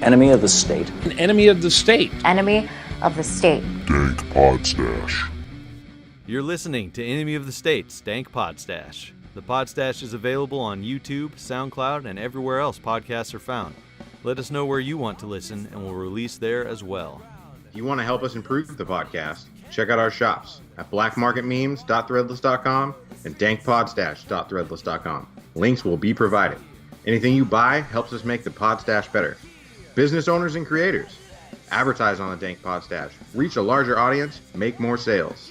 Enemy of the state. An enemy of the state. Enemy of the state. Dank Podstash. You're listening to Enemy of the State's Dank Podstash. The Podstash is available on YouTube, SoundCloud, and everywhere else podcasts are found. Let us know where you want to listen, and we'll release there as well. If you want to help us improve the podcast, check out our shops at blackmarketmemes.threadless.com and dankpodstash.threadless.com. Links will be provided. Anything you buy helps us make the Podstash better. Business owners and creators, advertise on the Dank Podstash. Reach a larger audience, make more sales.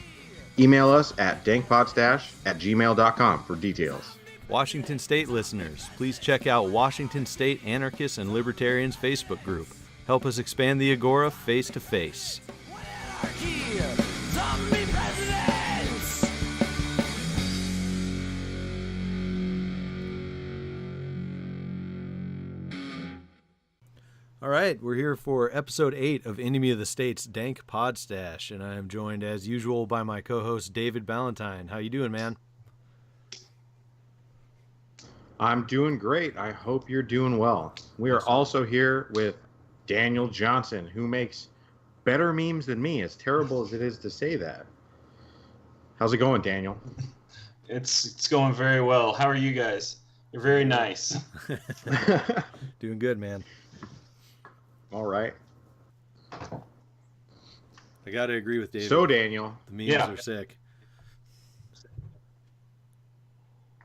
Email us at dankpodstash@gmail.com for details. Washington State listeners, please check out Washington State Anarchists and Libertarians Facebook group. Help us expand the Agora face to face. All right, we're here for episode 8 of Enemy of the State's Dank Podstash, and I am joined as usual by my co-host David Ballantyne. How you doing, man? I'm doing great. I hope you're doing well. We are also here with Daniel Johnson, who makes better memes than me, as terrible as it is to say that. How's it going, Daniel? It's going very well. How are you guys? You're very nice. Doing good, man. All right. I got to agree with David. So, Daniel. The memes are sick.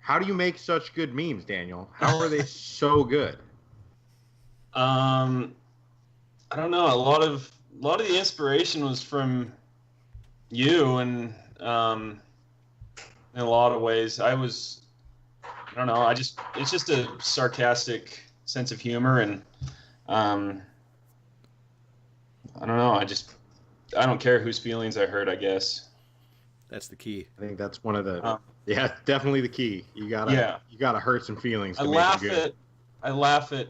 How do you make such good memes, Daniel? How are they so good? I don't know. A lot of the inspiration was from you, and in a lot of ways, I don't know. It's just a sarcastic sense of humor, and I don't know. I don't care whose feelings I hurt, I guess. That's the key. I think that's one of the definitely the key. You gotta hurt some feelings. To make it good. I laugh at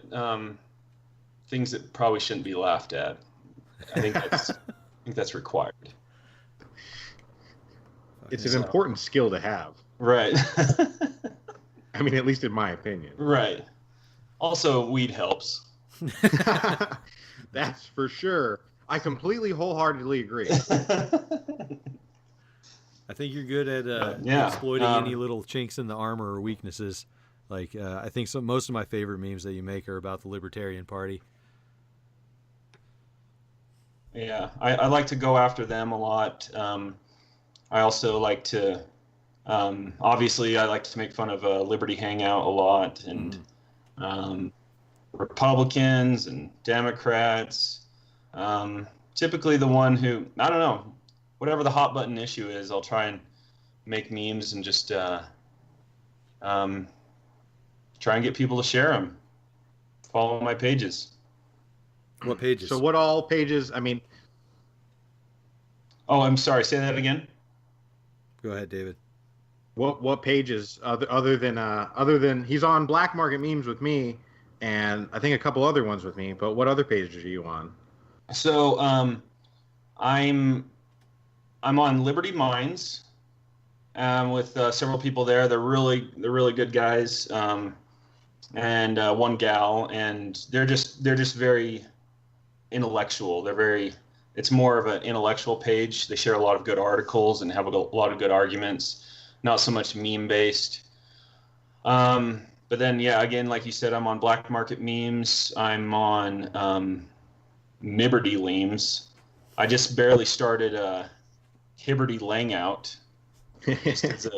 things that probably shouldn't be laughed at. I think that's required. It's an important skill to have. Right. I mean, at least in my opinion. Right. Also, weed helps. That's for sure. I completely wholeheartly agree. I think you're good at exploiting any little chinks in the armor or weaknesses. Like, I think most of my favorite memes that you make are about the Libertarian Party. Yeah, I like to go after them a lot. I also like to, obviously, I like to make fun of Liberty Hangout a lot, and Republicans and Democrats. Typically the one who, I don't know, whatever the hot button issue is, I'll try and make memes and just try and get people to share them. Follow my pages. What pages? So what all pages? I mean. Oh, I'm sorry. Say that again. Go ahead, David. What pages other than he's on Black Market Memes with me, and I think a couple other ones with me. But what other pages are you on? So I'm on Liberty Minds with several people there. They're really good guys, and one gal, and they're just very intellectual. It's more of an intellectual page. They share a lot of good articles and have a lot of good arguments, not so much meme based. But then, again, like you said, I'm on Black Market Memes. I'm on Mibberty Lemes. I just barely started Hibberty Langout. Just as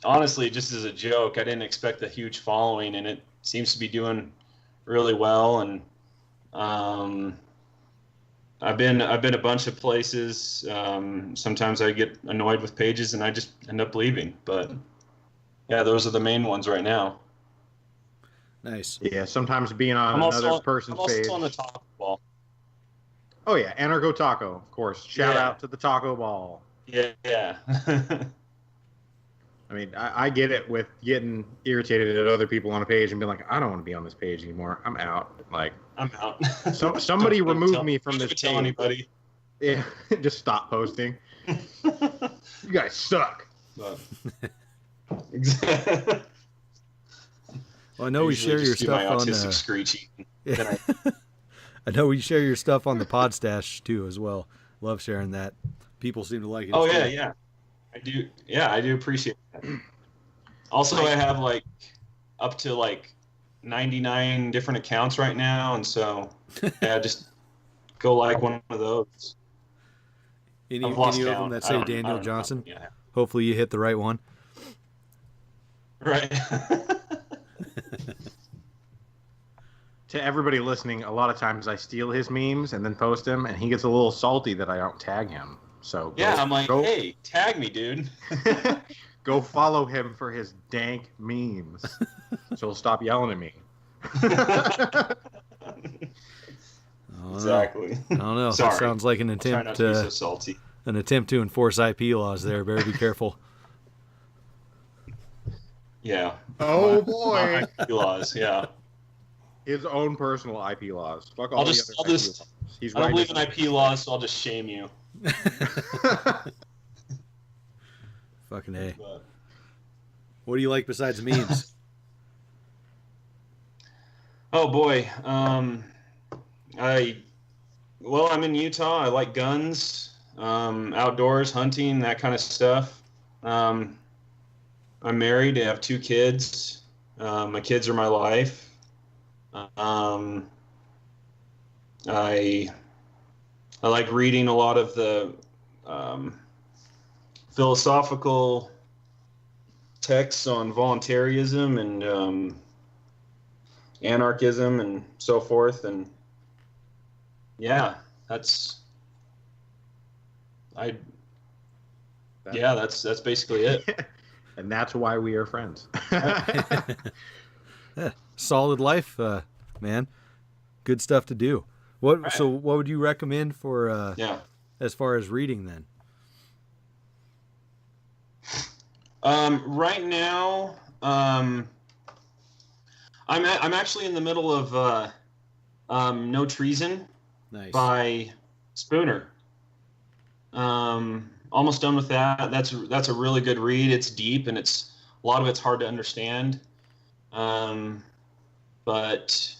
honestly, just as a joke. I didn't expect a huge following, and it seems to be doing really well. And I've been a bunch of places. Sometimes I get annoyed with pages, and I just end up leaving. But yeah, those are the main ones right now. Nice. Yeah, sometimes being on another person's page. I'm also on the Taco Ball. Oh yeah, Anarcho Taco, of course. Shout out to the Taco Ball. Yeah. I mean, I get it with getting irritated at other people on a page and being like, I don't want to be on this page anymore. I'm out. Like, I'm out. Somebody remove me from this page. Tell anybody. Yeah, just stop posting. You guys suck. Well, I know we share your stuff on. Autistic screeching. Then I know we share your stuff on the Podstash too as well. Love sharing that. People seem to like it. Oh as yeah, well. yeah. I do. Yeah, I do appreciate that. Also, I have like up to like 99 different accounts right now, and so yeah, just go like one of those. Any I've lost of them count. that I say don't- I Daniel don't know how Johnson? many I have. Hopefully you hit the right one. Right. To everybody listening, a lot of times I steal his memes and then post them, and he gets a little salty that I don't tag him. So Yeah, I'm like, go, hey, tag me, dude. go follow him for his dank memes. So he'll stop yelling at me. Exactly. I don't know. Sorry. That sounds like an Try not attempt to be so salty. an attempt to enforce IP laws there. Better be careful. Yeah. Oh My boy, IP laws. Yeah. his own personal IP laws. Fuck all I'll the just, other I'll IP just. laws. He's I don't writing believe in IP laws, so I'll just shame you. Fucking A. But, What do you like besides memes? oh boy. I'm in Utah. I like guns, outdoors, hunting, that kind of stuff. I'm married. I have 2 kids. My kids are my life. I like reading a lot of the philosophical texts on voluntarism and anarchism and so forth. And yeah, that's basically it. And that's why we are friends. Yeah, solid life, man. Good stuff to do. What? Right. So, what would you recommend for Yeah. as far as reading then? Right now, I'm actually in the middle of No Treason Nice. by Spooner. Almost done with that. That's a really good read. It's deep and a lot of it's hard to understand. But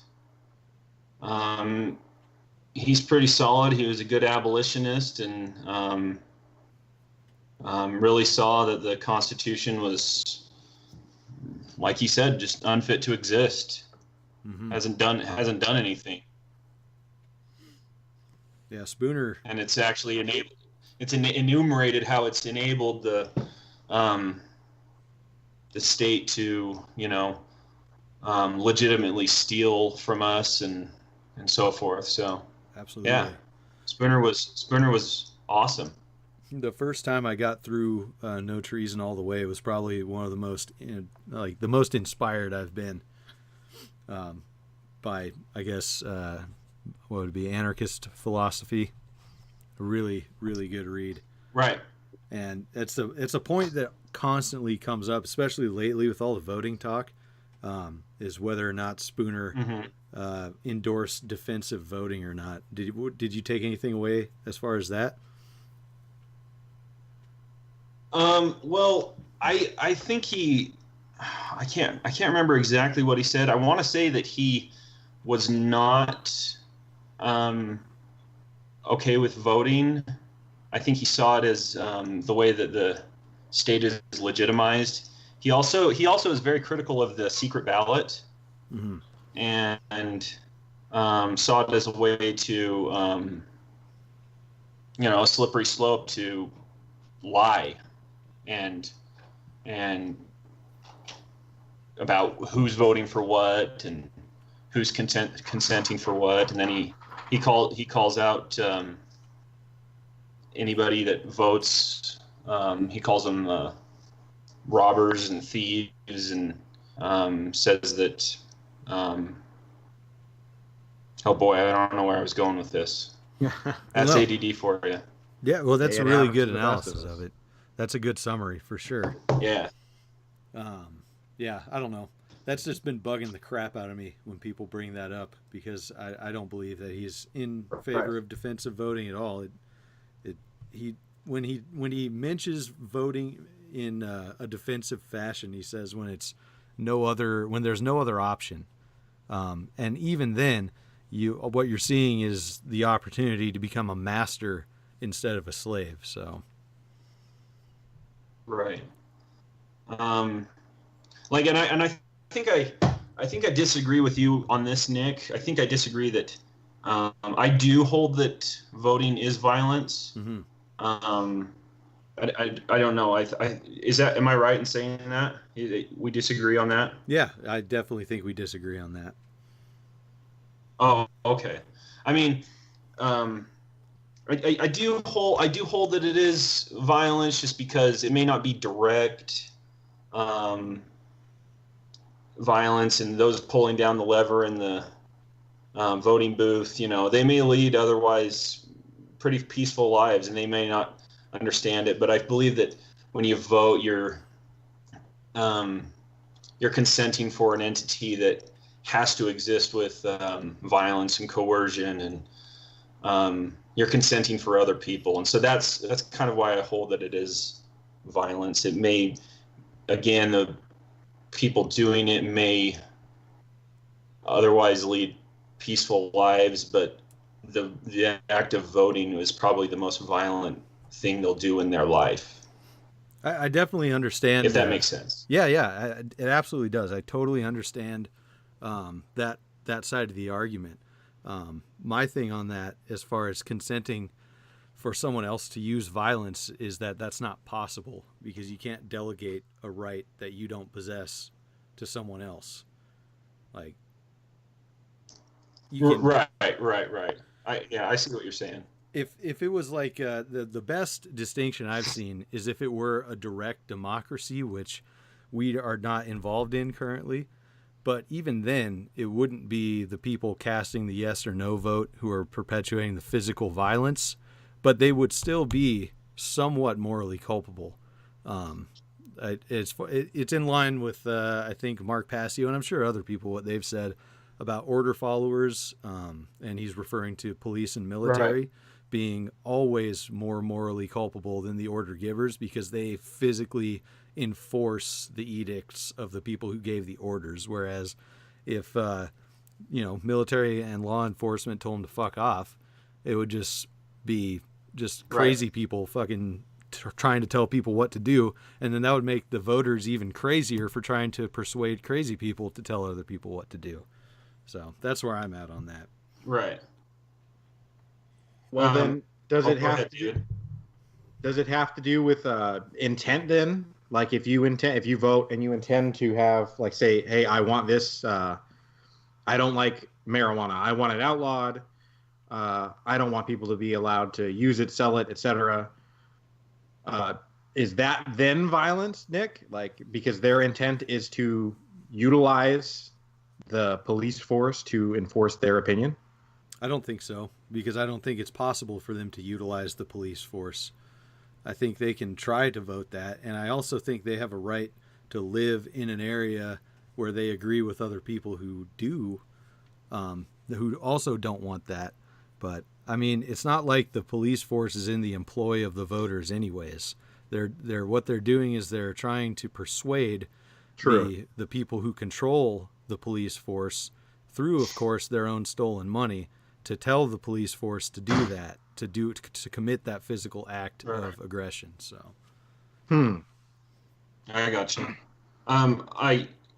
he's pretty solid. He was a good abolitionist and really saw that the Constitution was, like he said, just unfit to exist. Mm-hmm. Hasn't done anything. Yeah, Spooner. And it's actually enabled. It's enumerated how it's enabled the state to, legitimately steal from us and so forth. So Absolutely. yeah, Spooner was awesome. The first time I got through No Treason all the way was probably one of the most the most inspired I've been by, I guess, what would it be, anarchist philosophy. A really, really good read. Right. And it's a point that constantly comes up, especially lately with all the voting talk, is whether or not Spooner endorsed defensive voting or not. Did you take anything away as far as that? Well, I think I can't remember exactly what he said. I want to say that he was not okay with voting. I think he saw it as the way that the state is legitimized. He also is very critical of the secret ballot, Mm-hmm. and saw it as a way to a slippery slope to lie and about who's voting for what and who's consenting for what, and then he calls out anybody that votes. He calls them robbers and thieves, and says that. Oh boy, I don't know where I was going with this. That's No. ADD for you. Yeah, well, that's It a really happens good to the best analysis of us. of it. That's a good summary for sure. Yeah. Yeah, I don't know. That's just been bugging the crap out of me when people bring that up, because I don't believe that he's in favor of defensive voting at all. When he mentions voting in a defensive fashion, he says when there's no other option, and even then, what you're seeing is the opportunity to become a master instead of a slave. So. Right. Like, and I think I disagree with you on this, Nick. I think I disagree that I do hold that voting is violence. Mm-hmm. I don't know. Am I right in saying that? We disagree on that? Yeah, I definitely think we disagree on that. Oh, okay. I mean, I do hold that it is violence, just because it may not be direct violence, and those pulling down the lever in the voting booth, they may lead otherwise pretty peaceful lives, and they may not understand it. But I believe that when you vote, you're consenting for an entity that has to exist with violence and coercion, and you're consenting for other people. And so that's kind of why I hold that it is violence. It may, again, the people doing it may otherwise lead peaceful lives, but the act of voting is probably the most violent thing they'll do in their life. I definitely understand. If that makes sense. Yeah, it absolutely does. I totally understand that side of the argument. My thing on that, as far as consenting for someone else to use violence, is that that's not possible, because you can't delegate a right that you don't possess to someone else. Like, you can, right. I see what you're saying. If it was like the best distinction I've seen is if it were a direct democracy, which we are not involved in currently. But even then, it wouldn't be the people casting the yes or no vote who are perpetuating the physical violence, but they would still be somewhat morally culpable. It's in line with, I think, Mark Passio, and I'm sure other people, what they've said about order followers, and he's referring to police and military, Right. being always more morally culpable than the order givers, because they physically enforce the edicts of the people who gave the orders. Whereas if military and law enforcement told them to fuck off, it would just be crazy people fucking trying to tell people what to do, and then that would make the voters even crazier for trying to persuade crazy people to tell other people what to do. So that's where I'm at on that. Right. Well, then does it have to do with intent then? Like, if you vote and you intend to have, like, say, hey, I want this, I don't like marijuana, I want it outlawed, I don't want people to be allowed to use it, sell it, etc. Is that then violence, Nick? Like, because their intent is to utilize the police force to enforce their opinion? I don't think so, because I don't think it's possible for them to utilize the police force. I think they can try to vote that, and I also think they have a right to live in an area where they agree with other people who do, who also don't want that. But I mean, it's not like the police force is in the employ of the voters anyways. They're what they're doing is they're trying to persuade the people who control the police force through, of course, their own stolen money, to tell the police force to do that, to commit that physical act of aggression. So, I got you.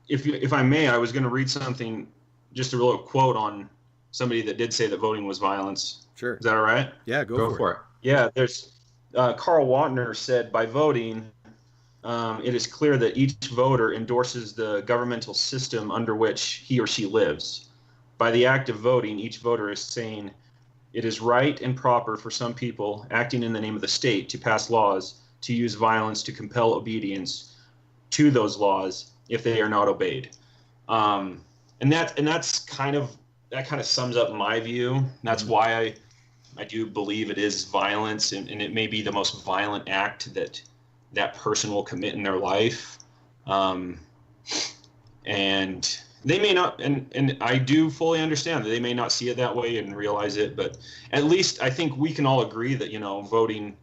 If I may, I was going to read something, just a little quote on somebody that did say that voting was violence. Sure. Is that all right? Yeah, go for it. Yeah, there's Karl Wantner said, by voting, it is clear that each voter endorses the governmental system under which he or she lives. By the act of voting, each voter is saying it is right and proper for some people acting in the name of the state to pass laws to use violence to compel obedience to those laws if they are not obeyed. And that's kind of sums up my view. That's why I do believe it is violence, and it may be the most violent act that person will commit in their life. And they may not, and I do fully understand that they may not see it that way and realize it, but at least I think we can all agree that, voting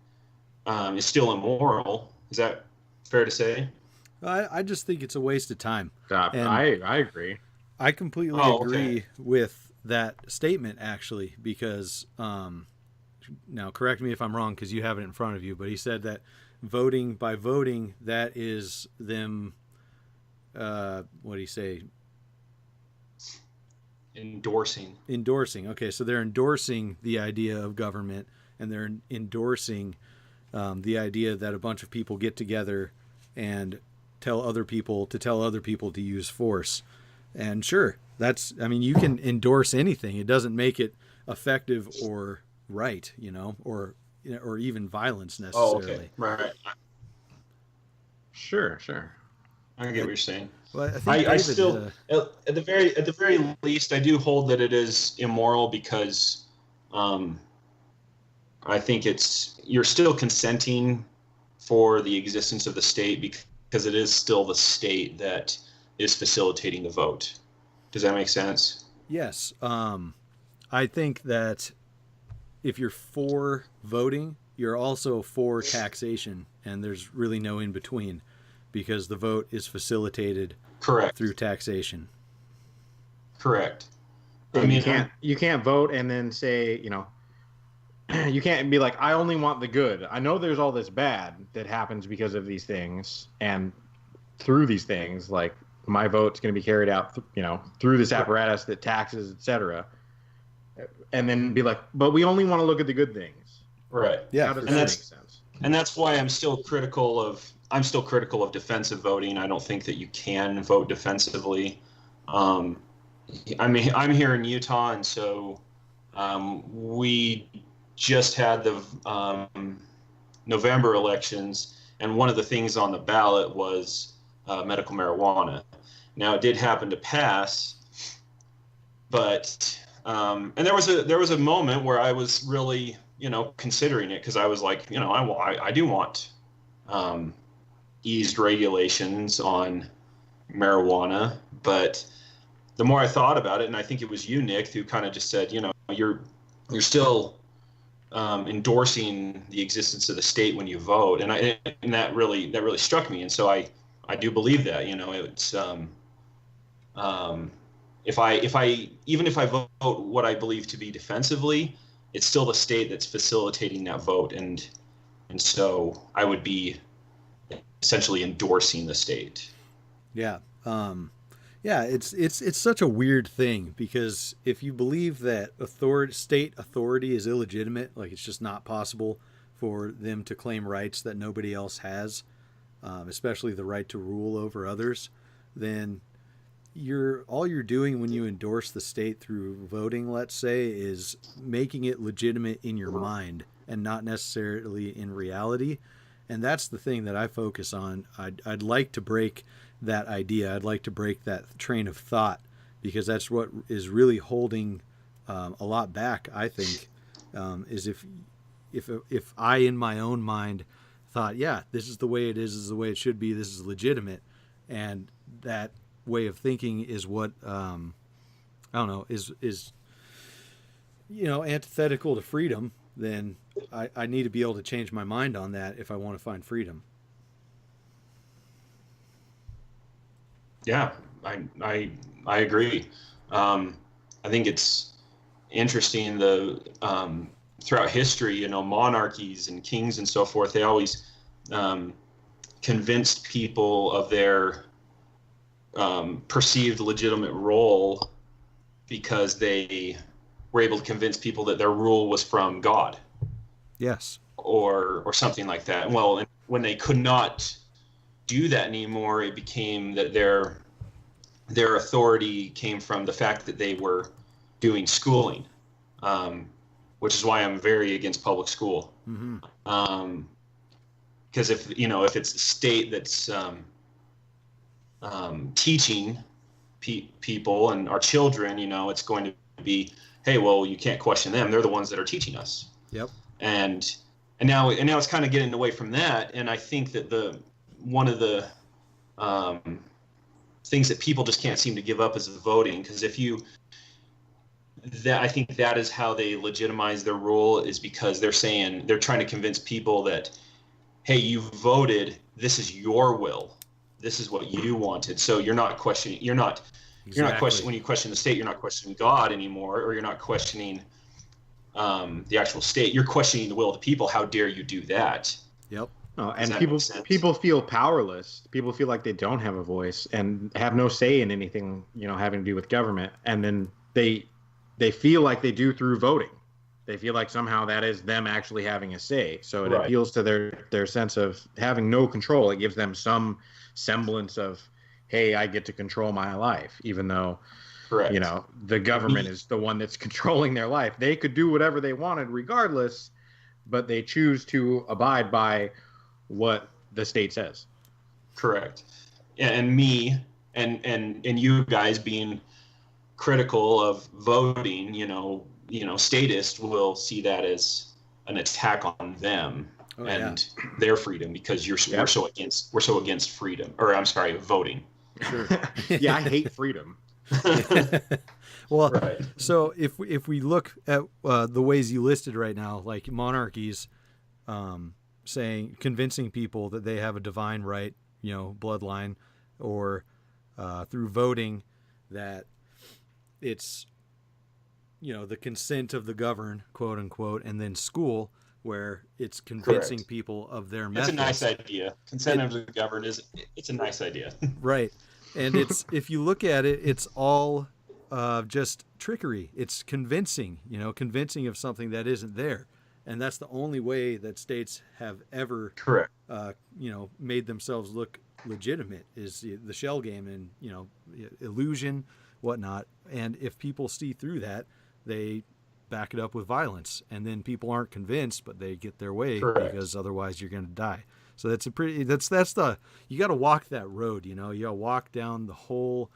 is still immoral. Is that fair to say? I just think it's a waste of time. I agree. I completely agree with that statement actually, because now correct me if I'm wrong because you have it in front of you, but he said that voting, that is them, what do you say? Endorsing. Okay, so they're endorsing the idea of government, and they're endorsing the idea that a bunch of people get together and tell other people to use force. And sure, you can endorse anything. It doesn't make it effective or right, or even violence necessarily. Oh, okay. Right. Sure. I get what you're saying. Well, I think I still, at the very least, I do hold that it is immoral because I think you're still consenting for the existence of the state because it is still the state that is facilitating the vote. Does that make sense? Yes. I think that if you're for voting, you're also for taxation, and there's really no in between because the vote is facilitated through taxation. Correct. I mean, you can't vote and then say, you can't be like, I only want the good. I know there's all this bad that happens because of these things, and through these things, like my vote's going to be carried out, through this apparatus that taxes, etc. And then be like, but we only want to look at the good things. Right. Yeah. How does that make sense? And that's why I'm still critical of defensive voting. I don't think that you can vote defensively. I'm here in Utah, and so we just had the November elections, and one of the things on the ballot was medical marijuana. Now, it did happen to pass, but and there was a moment where I was really considering it because I was like, I do want eased regulations on marijuana, but the more I thought about it, and I think it was you, Nick, who kind of just said, you're still endorsing the existence of the state when you vote, and that really struck me, and so I do believe that, it's if I vote what I believe to be defensively, it's still the state that's facilitating that vote, and so I would be essentially endorsing the state. Yeah. It's such a weird thing because if you believe that state authority is illegitimate, like it's just not possible for them to claim rights that nobody else has, especially the right to rule over others, then all you're doing when you endorse the state through voting, let's say, is making it legitimate in your mind and not necessarily in reality. And that's the thing that I focus on. I'd like to break that idea. I'd like to break that train of thought because that's what is really holding a lot back, I think, is if I in my own mind thought, yeah, this is the way it is the way it should be, this is legitimate, and that way of thinking is what is antithetical to freedom, then I need to be able to change my mind on that if I want to find freedom. Yeah, I agree. I think it's interesting throughout history, monarchies and kings and so forth, they always convinced people of their perceived legitimate role because they were able to convince people that their rule was from God. Yes. Or something like that. Well, and when they could not do that anymore, it became that their authority came from the fact that they were doing schooling, which is why I'm very against public school. Mm-hmm. Because if it's a state that's teaching people and our children, it's going to be, hey, well, you can't question them. They're the ones that are teaching us. Yep. And now it's kind of getting away from that. And I think that one of the things that people just can't seem to give up is the voting. Because I think that is how they legitimize their rule, is because they're trying to convince people that, hey, you voted, this is your will. This is what you wanted. So you're not questioning, you're not You're not questioning, when you question the state, you're not questioning God anymore, or you're not questioning the actual state. You're questioning the will of the people. How dare you do that? Yep. And people feel powerless. People feel like they don't have a voice and have no say in anything, having to do with government. And then they feel like they do through voting. They feel like somehow that is them actually having a say. So it appeals to their sense of having no control. It gives them some semblance of, hey, I get to control my life, even though, the government is the one that's controlling their life. They could do whatever they wanted regardless, but they choose to abide by what the state says. Correct. And me and you guys being critical of voting, statists will see that as an attack on them their freedom, because we're so against freedom, or I'm sorry, voting. Sure. Yeah, I hate freedom. Well, so if we look at the ways you listed right now, like monarchies, convincing people that they have a divine right, bloodline, or through voting that it's the consent of the governed, quote unquote, and then school, where it's convincing people of their methods. It's a nice idea. Consent of the governed it's a nice idea. Right. And it's, if you look at it, it's all just trickery. It's convincing of something that isn't there. And that's the only way that states have ever, made themselves look legitimate, is the shell game and, illusion, whatnot. And if people see through that, they back it up with violence, and then people aren't convinced, but they get their way because otherwise you're going to die. So that's you got to walk that road, you got to walk down the whole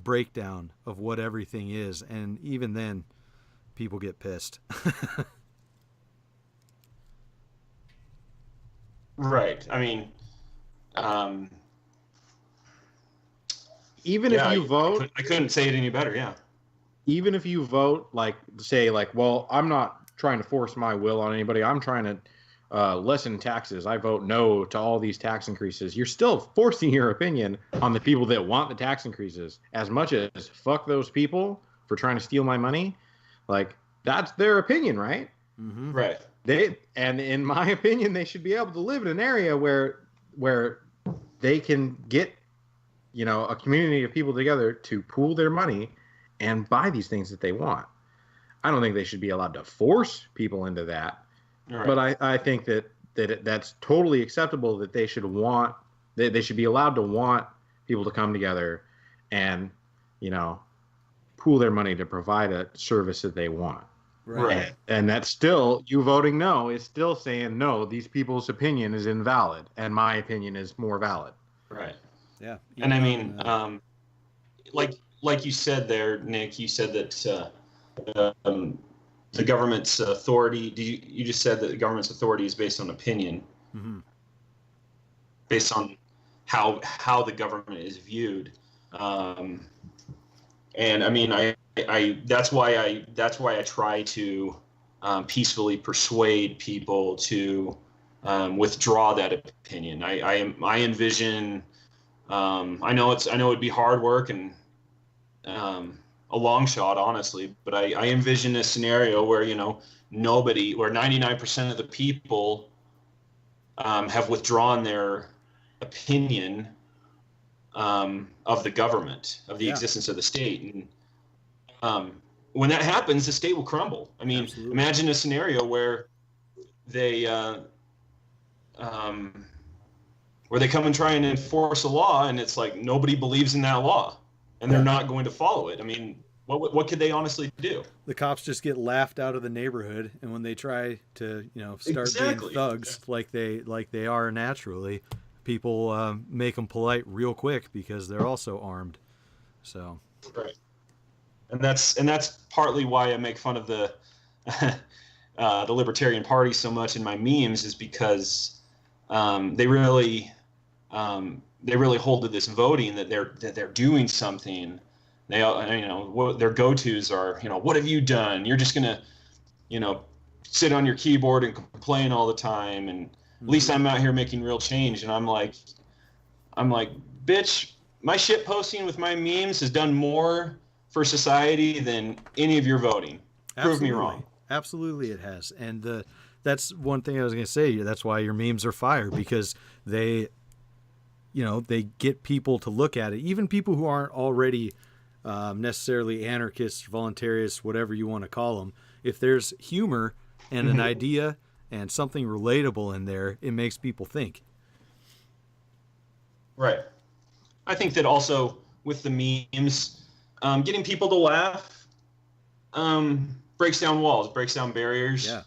breakdown of what everything is. And even then people get pissed. Right. I mean, even if you vote, I couldn't say it any better. Yeah. Even if you vote, well, I'm not trying to force my will on anybody. I'm trying to lessen taxes. I vote no to all these tax increases. You're still forcing your opinion on the people that want the tax increases. As much as fuck those people for trying to steal my money, that's their opinion, right? Mm-hmm. Right. And in my opinion, they should be able to live in an area where they can get, a community of people together to pool their money and buy these things that they want. I don't think they should be allowed to force people into that. Right. But I think that's totally acceptable, that they should be allowed to want people to come together and, pool their money to provide a service that they want. Right. And that's still, you voting no is still saying, no, these people's opinion is invalid and my opinion is more valid. Right. Yeah. And I mean, like you said there, Nick, you said that the government's authority, you just said that the government's authority is based on opinion, mm-hmm. based on how the government is viewed. And I mean, I that's why I try to peacefully persuade people to withdraw that opinion. I envision, I know it'd be hard work and a long shot, honestly, but I envision a scenario where, where 99% of the people have withdrawn their opinion of the government, of the existence of the state. And when that happens, the state will crumble. I mean, Absolutely. Imagine a scenario where they come and try and enforce a law, and it's like nobody believes in that law, and they're not going to follow it. I mean, what could they honestly do? The cops just get laughed out of the neighborhood, and when they try to, start being thugs like they are naturally, people make them polite real quick because they're also armed. So. Right. And that's partly why I make fun of the Libertarian Party so much in my memes, is because they really hold to this voting that they're doing something. They what their go-tos are, what have you done? You're just gonna sit on your keyboard and complain all the time, and at least I'm out here making real change. And I'm like, bitch, my shit posting with my memes has done more for society than any of your voting. Prove me wrong. Absolutely it has. And that's one thing I was going to say. That's why your memes are fire, because they get people to look at it. Even people who aren't already necessarily anarchists, voluntarists, whatever you want to call them. If there's humor and an idea and something relatable in there, it makes people think. Right. I think that also with the memes, getting people to laugh breaks down walls, breaks down barriers. Yeah.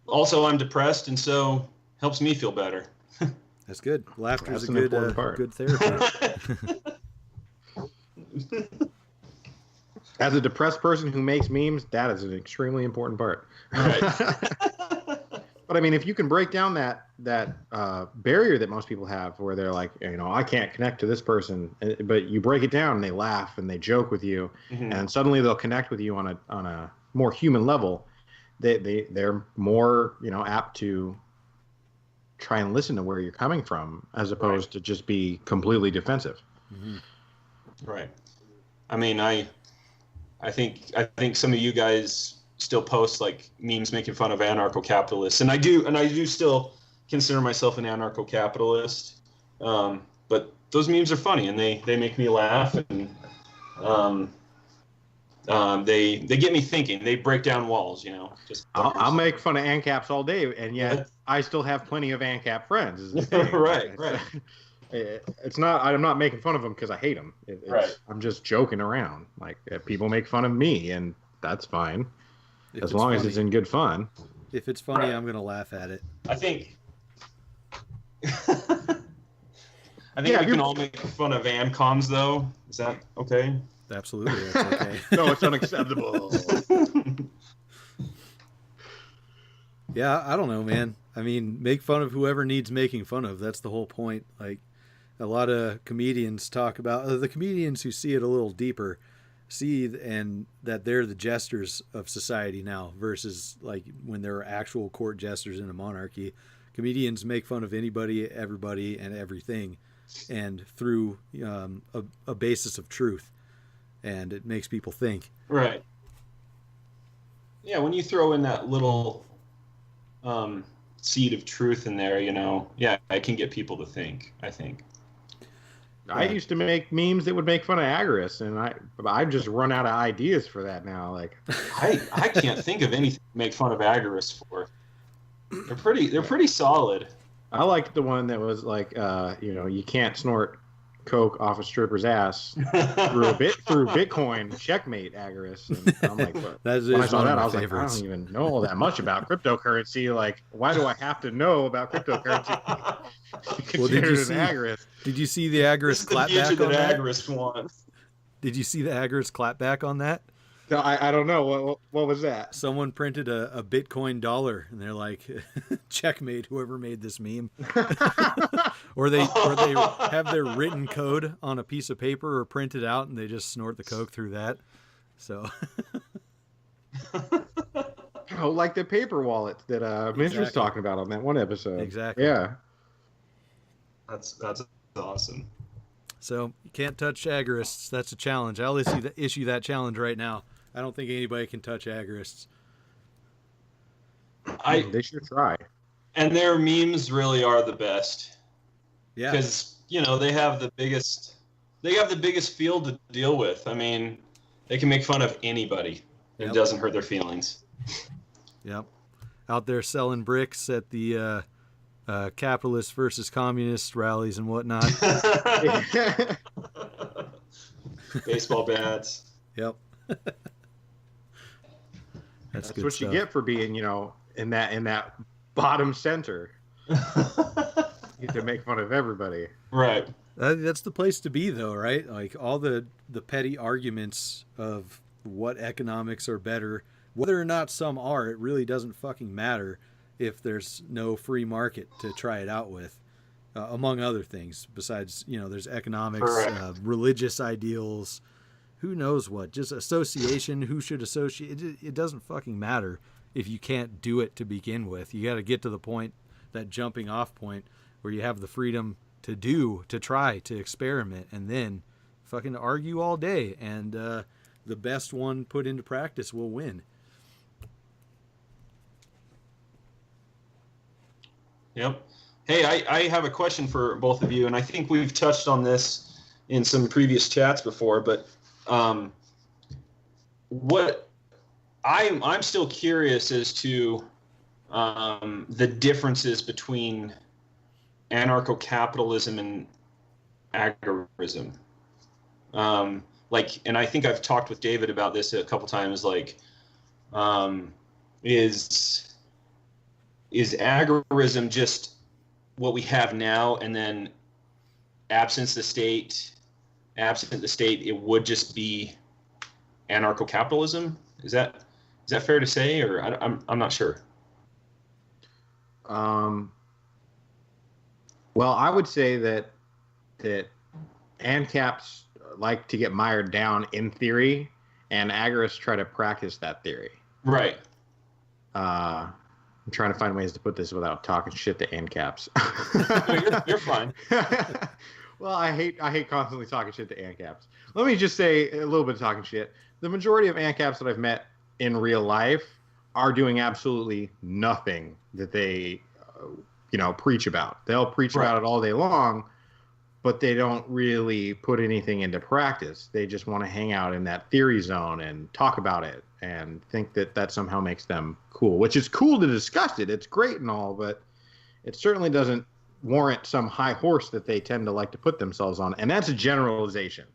Also, I'm depressed, and so helps me feel better. That's good. Laughter is a good therapy. As a depressed person who makes memes, that is an extremely important part. Right. But I mean, if you can break down that barrier that most people have, where they're like, I can't connect to this person, but you break it down and they laugh and they joke with you, and suddenly they'll connect with you on a more human level. They're more apt to try and listen to where you're coming from, as opposed to just be completely defensive. Right. I mean, I think some of you guys still post like memes making fun of anarcho-capitalists, and I do still consider myself an anarcho-capitalist. But those memes are funny, and they make me laugh, and they get me thinking. They break down walls, Just I'll make fun of ANCAPs all day, and yet I still have plenty of ANCAP friends. Is the thing. Right. It's not. I'm not making fun of them because I hate them. Right. I'm just joking around. Like, people make fun of me, and that's fine, as long as it's in good fun. If it's funny, I'm gonna laugh at it. I think. We can all make fun of ANCOMs, though. Is that okay? Absolutely, that's okay. No, it's unacceptable. Yeah, I don't know, man. I mean, make fun of whoever needs making fun of. That's the whole point. Like, a lot of comedians talk about the comedians who see it a little deeper, and that they're the jesters of society now, versus like when there are actual court jesters in a monarchy. Comedians make fun of anybody, everybody, and everything, and through a basis of truth, and it makes people think. Right. Yeah, when you throw in that little seed of truth in there, I can get people to think, I think. I used to make memes that would make fun of agorists, and I've just run out of ideas for that now. Like, I can't think of anything to make fun of agorists for. They're pretty solid. I liked the one that was like, you can't snort coke off a stripper's ass through Bitcoin. Checkmate, agorists. And I'm like, when I saw that, I was like, I don't even know that much about cryptocurrency. Like, why do I have to know about cryptocurrency? Did you see the agorist clapback on that? Did you see the agorist clapback on that? No, I don't know. What was that? Someone printed a Bitcoin dollar, and they're like, checkmate, whoever made this meme. or they have their written code on a piece of paper or printed out, and they just snort the coke through that. So. Oh, like the paper wallet that Mitch was talking about on that one episode. Exactly. Yeah. That's awesome. So you can't touch agorists. That's a challenge. I'll issue that challenge right now. I don't think anybody can touch agorists. They should try. And their memes really are the best. Yeah. Because they have the biggest field to deal with. I mean, they can make fun of anybody. It doesn't hurt their feelings. Yep. Out there selling bricks at the capitalist versus communist rallies and whatnot. Baseball bats. Yep. That's good what stuff. You get for being, in that bottom center. You get to make fun of everybody. Right. That's the place to be, though, right? Like, all the petty arguments of what economics are better, whether or not some are, it really doesn't fucking matter if there's no free market to try it out with, among other things. Besides, there's economics, religious ideals, who knows what, just association, who should associate. It doesn't fucking matter if you can't do it to begin with. You got to get to the point, that jumping off point, where you have the freedom to try to experiment, and then fucking argue all day, and the best one put into practice will win. Yep. Hey, I have a question for both of you, and I think we've touched on this in some previous chats before, but what I'm still curious as to the differences between anarcho-capitalism and agorism. And I think I've talked with David about this a couple times. Is agorism just what we have now, and then absent the state, it would just be anarcho-capitalism? Is that fair to say, or I'm not sure. Well, I would say that ANCAPs like to get mired down in theory, and agorists try to practice that theory. Right. I'm trying to find ways to put this without talking shit to ANCAPs. No, you're fine. Well, I hate constantly talking shit to ANCAPs. Let me just say a little bit of talking shit. The majority of ANCAPs that I've met in real life are doing absolutely nothing that they, preach about. They'll preach about it all day long, but they don't really put anything into practice. They just want to hang out in that theory zone and talk about it and think that somehow makes them cool, which is cool to discuss it. It's great and all, but it certainly doesn't warrant some high horse that they tend to like to put themselves on. And that's a generalization.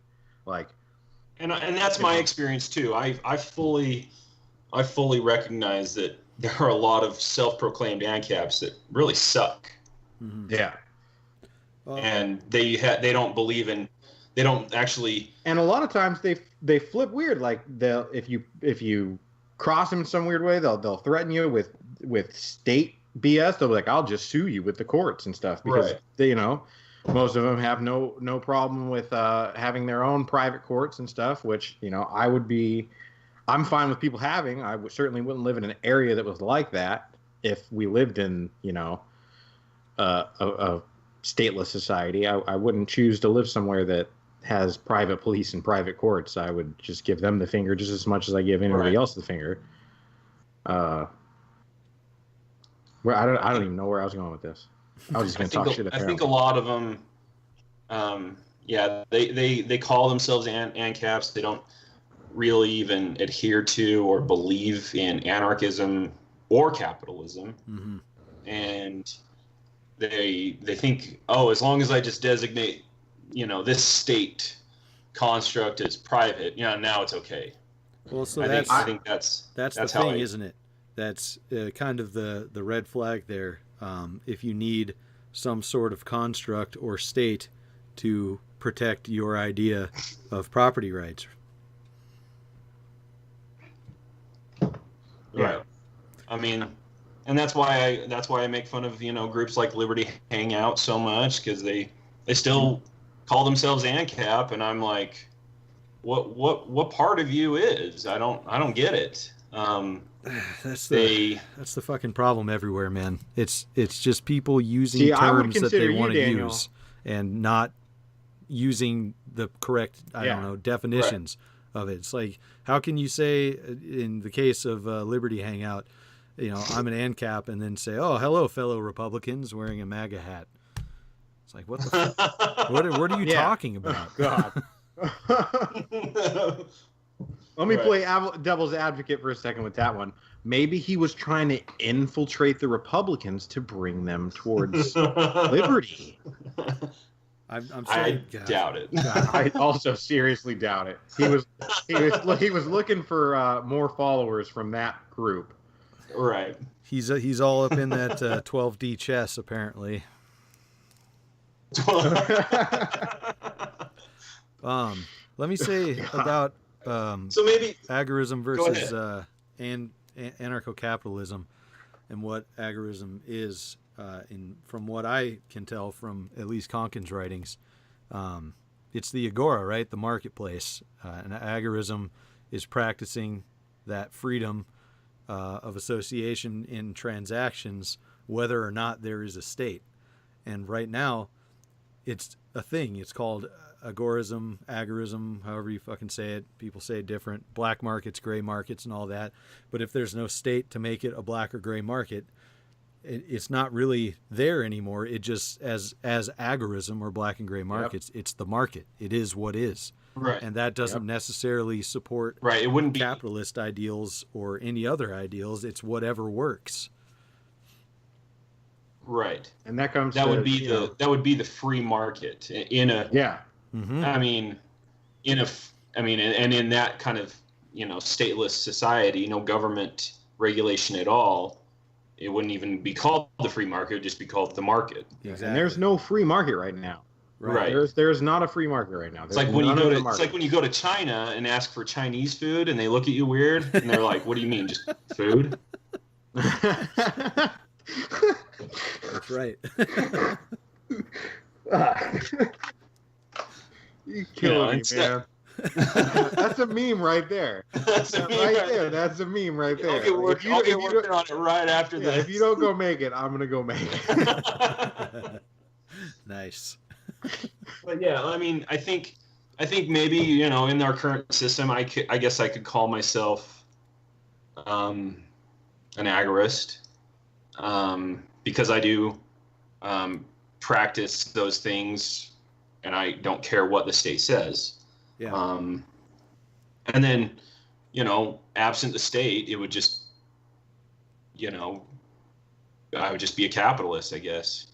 And that's my experience too. I fully recognize that there are a lot of self-proclaimed ANCAPs that really suck. Mm-hmm. Yeah. And they don't believe in, they don't actually. And a lot of times they flip weird. Like if you cross them in some weird way, they'll threaten you with state BS. They'll be like, I'll just sue you with the courts and stuff, because they, most of them have no problem with having their own private courts and stuff, which, I'm fine with people having. I certainly wouldn't live in an area that was like that if we lived in, a stateless society. I wouldn't choose to live somewhere that has private police and private courts. I would just give them the finger just as much as I give anybody else the finger. Where I don't even know where I was going with this. I was just going to talk shit. I think a lot of them, they call themselves ANCAPs. They don't really even adhere to or believe in anarchism or capitalism. Mm-hmm. And they think, as long as I just designate, this state construct as private, now it's okay. Well, so I think that's the thing, isn't it? That's kind of the red flag there. If you need some sort of construct or state to protect your idea of property rights. Right. I mean, and that's why I make fun of groups like Liberty Hangout so much, because they still call themselves ANCAP, and I'm like, what part of you is? I don't get it. That's the fucking problem everywhere, man. It's just people using terms that they want to use and not using the correct definitions of it. It's like, how can you say, in the case of Liberty Hangout, I'm an ANCAP, and then say, oh, hello, fellow Republicans, wearing a MAGA hat? It's like, what the what are you talking about? God. Let me play devil's advocate for a second with that one. Maybe he was trying to infiltrate the Republicans to bring them towards liberty. I doubt it. I also seriously doubt it. He was looking for more followers from that group. Right. He's all up in that 12D chess, apparently. Let me say about so maybe agorism versus anarcho-capitalism, and what agorism is. From what I can tell from at least Konkin's writings, it's the agora, right? The marketplace. And agorism is practicing that freedom of association in transactions, whether or not there is a state. And right now, it's a thing. It's called agorism, however you fucking say it. People say it different. Black markets, gray markets, and all that. But if there's no state to make it a black or gray market, it's not really there anymore. It just, as agorism or black and gray markets, it's the market. It is what is. Right. And that doesn't necessarily support it wouldn't be capitalist ideals or any other ideals. It's whatever works. Right. And that comes that would be the free market in a Mm-hmm. I mean in that kind of, stateless society, no government regulation at all, it wouldn't even be called the free market, it would just be called the market. Exactly. And there's no free market right now. Right. There's not a free market right now. It's like when you go to China and ask for Chinese food and they look at you weird and they're like, "What do you mean, just food?" That's right. You kill me, man. That's a meme right there. That's a meme right there. I'll get working on it right after this. If you don't go make it, I'm gonna go make it. Nice. But yeah, I mean, I think maybe, in our current system, I guess I could call myself an agorist, because I do practice those things, and I don't care what the state says. Yeah. And then, absent the state, it would just, I would just be a capitalist, I guess.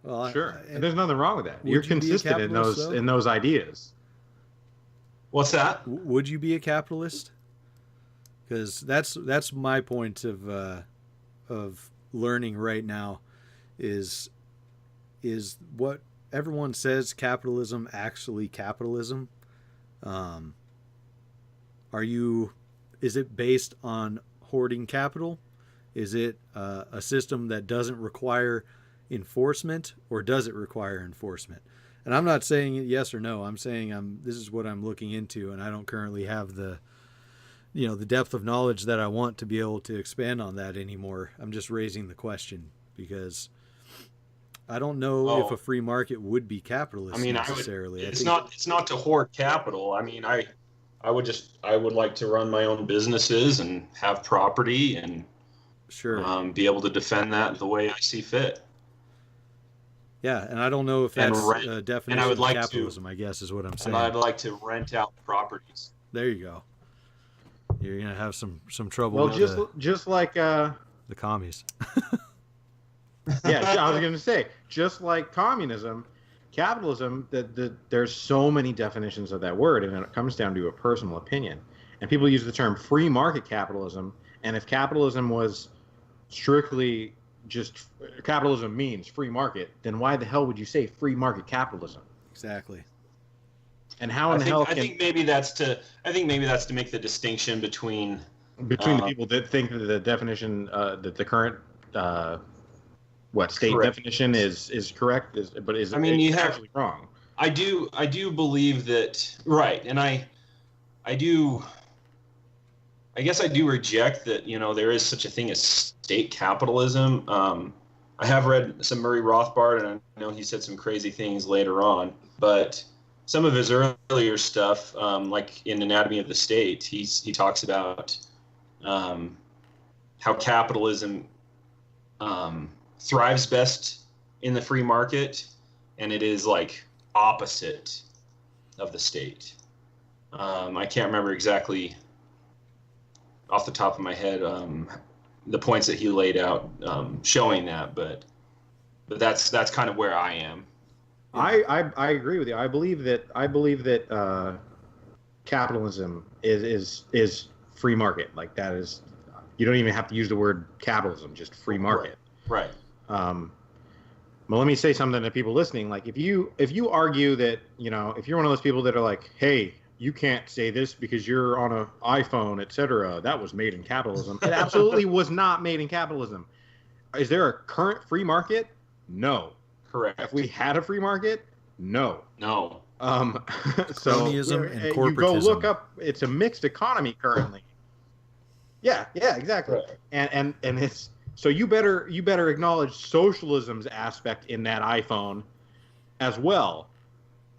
Well, sure. And there's nothing wrong with that. You're consistent in those ideas. What's that? Would you be a capitalist? Because that's my point of learning right now, is what everyone says capitalism actually capitalism? Is it based on hoarding capital? Is it a system that doesn't require enforcement, or does it require enforcement? And I'm not saying yes or no. I'm saying this is what I'm looking into, and I don't currently have the depth of knowledge that I want to be able to expand on that anymore. I'm just raising the question because I don't know if a free market would be capitalist necessarily. It's not to hoard capital. I mean, I would like to run my own businesses and have property and be able to defend that the way I see fit. Yeah, and I don't know if that's a definition of capitalism, I guess is what I'm saying. And I'd like to rent out properties. There you go. You're going to have some trouble with just like the commies. Yeah, I was going to say, just like communism, capitalism, there's so many definitions of that word, and it comes down to a personal opinion. And people use the term free market capitalism, and if capitalism was strictly just capitalism means free market, then why the hell would you say free market capitalism? Exactly. And how in the hell I think maybe that's to make the distinction between the people that think that the definition that the current state correct. Definition is correct, actually wrong. I do believe that, right, and I guess I do reject that, there is such a thing as state capitalism. I have read some Murray Rothbard, and I know he said some crazy things later on, but some of his earlier stuff, like in Anatomy of the State, he talks about how capitalism thrives best in the free market, and it is like opposite of the state. I can't remember exactly off the top of my head the points that he laid out showing that, but that's kind of where I am. I agree with you. I believe that capitalism is free market. Like, that is, you don't even have to use the word capitalism, just free market. Right. Well, let me say something to people listening. Like, if you argue that, if you're one of those people that are like, hey, you can't say this because you're on an iPhone, etc., that was made in capitalism. It absolutely was not made in capitalism. Is there a current free market? No. Correct. If we had a free market? No. No. So cronyism and corporatism. You go look up. It's a mixed economy currently. Yeah, exactly. Right. And it's so you better acknowledge socialism's aspect in that iPhone, as well.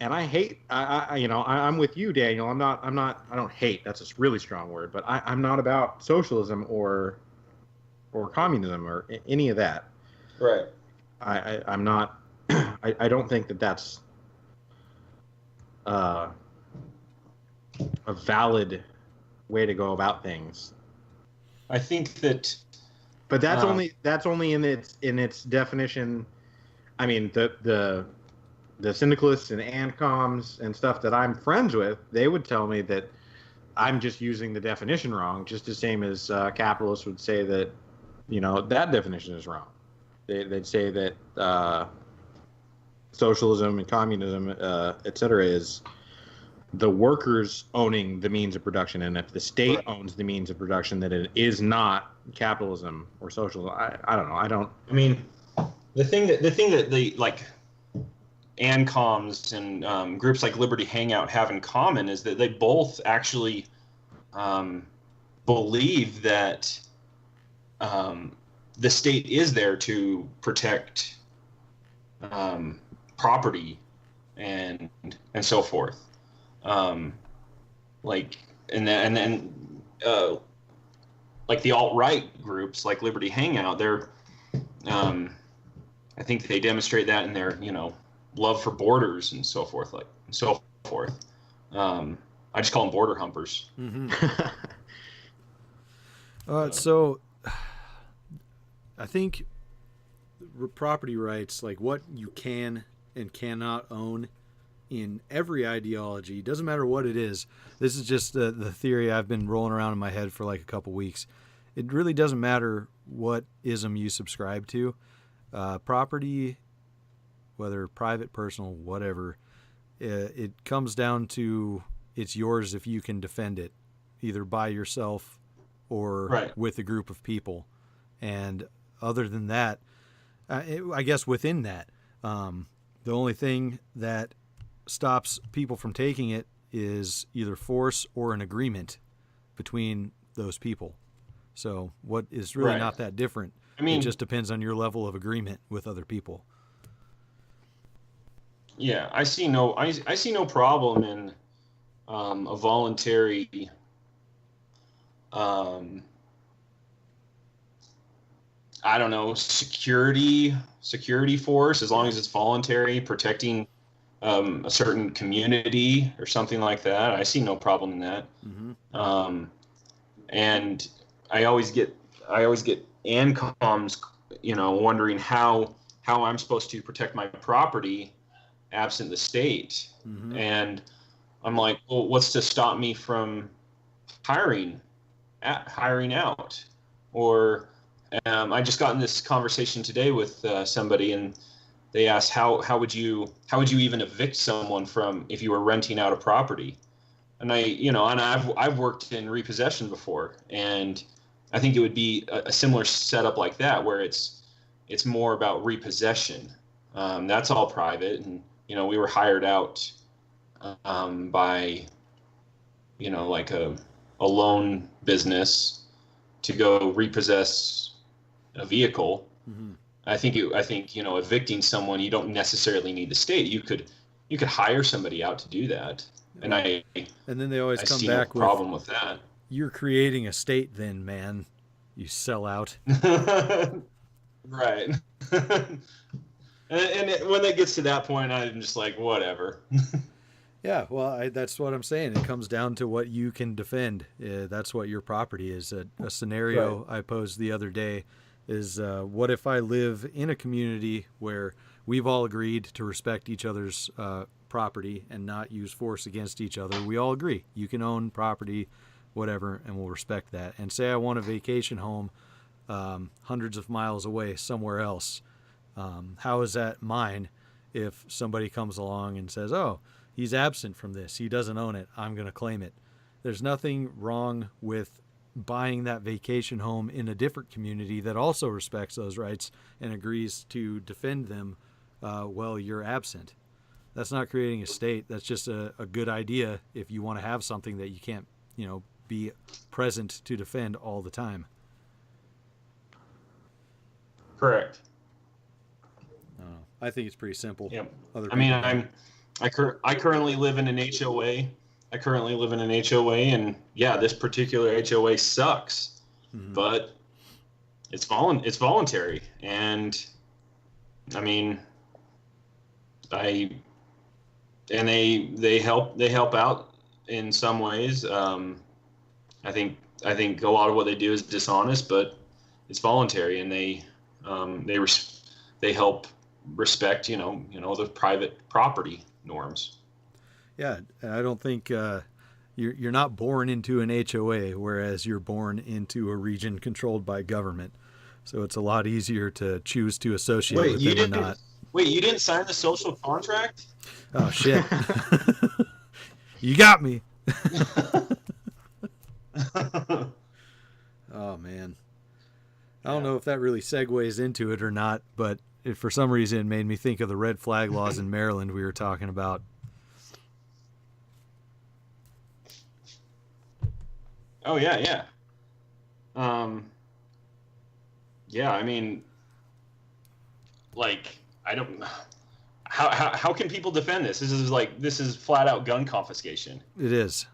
And I hate, I'm with you, Daniel. I don't hate. That's a really strong word, but I'm not about socialism or communism or any of that. Right. I'm not. I don't think that that's a valid way to go about things. I think that, but that's only in its definition. I mean, the syndicalists and ANCOMs and stuff that I'm friends with, they would tell me that I'm just using the definition wrong, just the same as capitalists would say that, that definition is wrong. They'd say that socialism and communism, et cetera, is the workers owning the means of production, and if the state owns the means of production, that it is not capitalism or socialism. I don't know. I mean, the thing that the like ANCOMs and groups like Liberty Hangout have in common is that they both actually believe that the state is there to protect property and so forth. Like like the alt-right groups like Liberty Hangout, they're I think they demonstrate that in their love for borders and so forth, I just call them border humpers. So I think property rights, like what you can and cannot own in every ideology, doesn't matter what it is. This is just the theory I've been rolling around in my head for like a couple weeks. It really doesn't matter what ism you subscribe to. Property, whether private, personal, whatever, it comes down to it's yours if you can defend it, either by yourself or with a group of people. And other than that, I guess within that, the only thing that stops people from taking it is either force or an agreement between those people. So what is really not that different. I mean, it just depends on your level of agreement with other people. Yeah, I see no problem in a voluntary I don't know, security force, as long as it's voluntary, protecting a certain community or something like that. I see no problem in that. Mm-hmm. And I always get ANCOMs, wondering how I'm supposed to protect my property absent the state. Mm-hmm. And I'm like, well, what's to stop me from hiring out? Or I just got in this conversation today with somebody, and they asked how would you even evict someone from if you were renting out a property? And I've worked in repossession before, and I think it would be a similar setup like that, where it's more about repossession. That's all private, and we were hired out by like a loan business to go repossess a vehicle. Mm-hmm. I think evicting someone, you don't necessarily need the state. You could hire somebody out to do that. And then they always come back with problem with that. You're creating a state, then, man. You sell out. Right. and when it gets to that point, I'm just like, whatever. Yeah, well, that's what I'm saying. It comes down to what you can defend. That's what your property is. A scenario I posed the other day is, what if I live in a community where we've all agreed to respect each other's property and not use force against each other? We all agree. You can own property, whatever, and we'll respect that. And say I want a vacation home hundreds of miles away somewhere else. How is that mine if somebody comes along and says, oh, he's absent from this, he doesn't own it, I'm going to claim it? There's nothing wrong with buying that vacation home in a different community that also respects those rights and agrees to defend them while you're absent. That's not creating a state. That's just a good idea if you want to have something that you can't, be present to defend all the time. Correct. I think it's pretty simple. Yep. Other I mean, people I currently live in an HOA. And yeah, this particular HOA sucks, but it's voluntary, and I mean, they help out in some ways. I think a lot of what they do is dishonest, but it's voluntary, and they help respect the private property norms. Yeah, I don't think you're not born into an HOA, whereas you're born into a region controlled by government. So it's a lot easier to choose to associate with them or not. Wait, you didn't sign the social contract? Oh shit! You got me. Oh man, I don't know if that really segues into it or not, but for some reason it made me think of the red flag laws in Maryland we were talking about. Oh yeah. Yeah, I mean, like, I don't. How can people defend this? This is flat out gun confiscation. It is,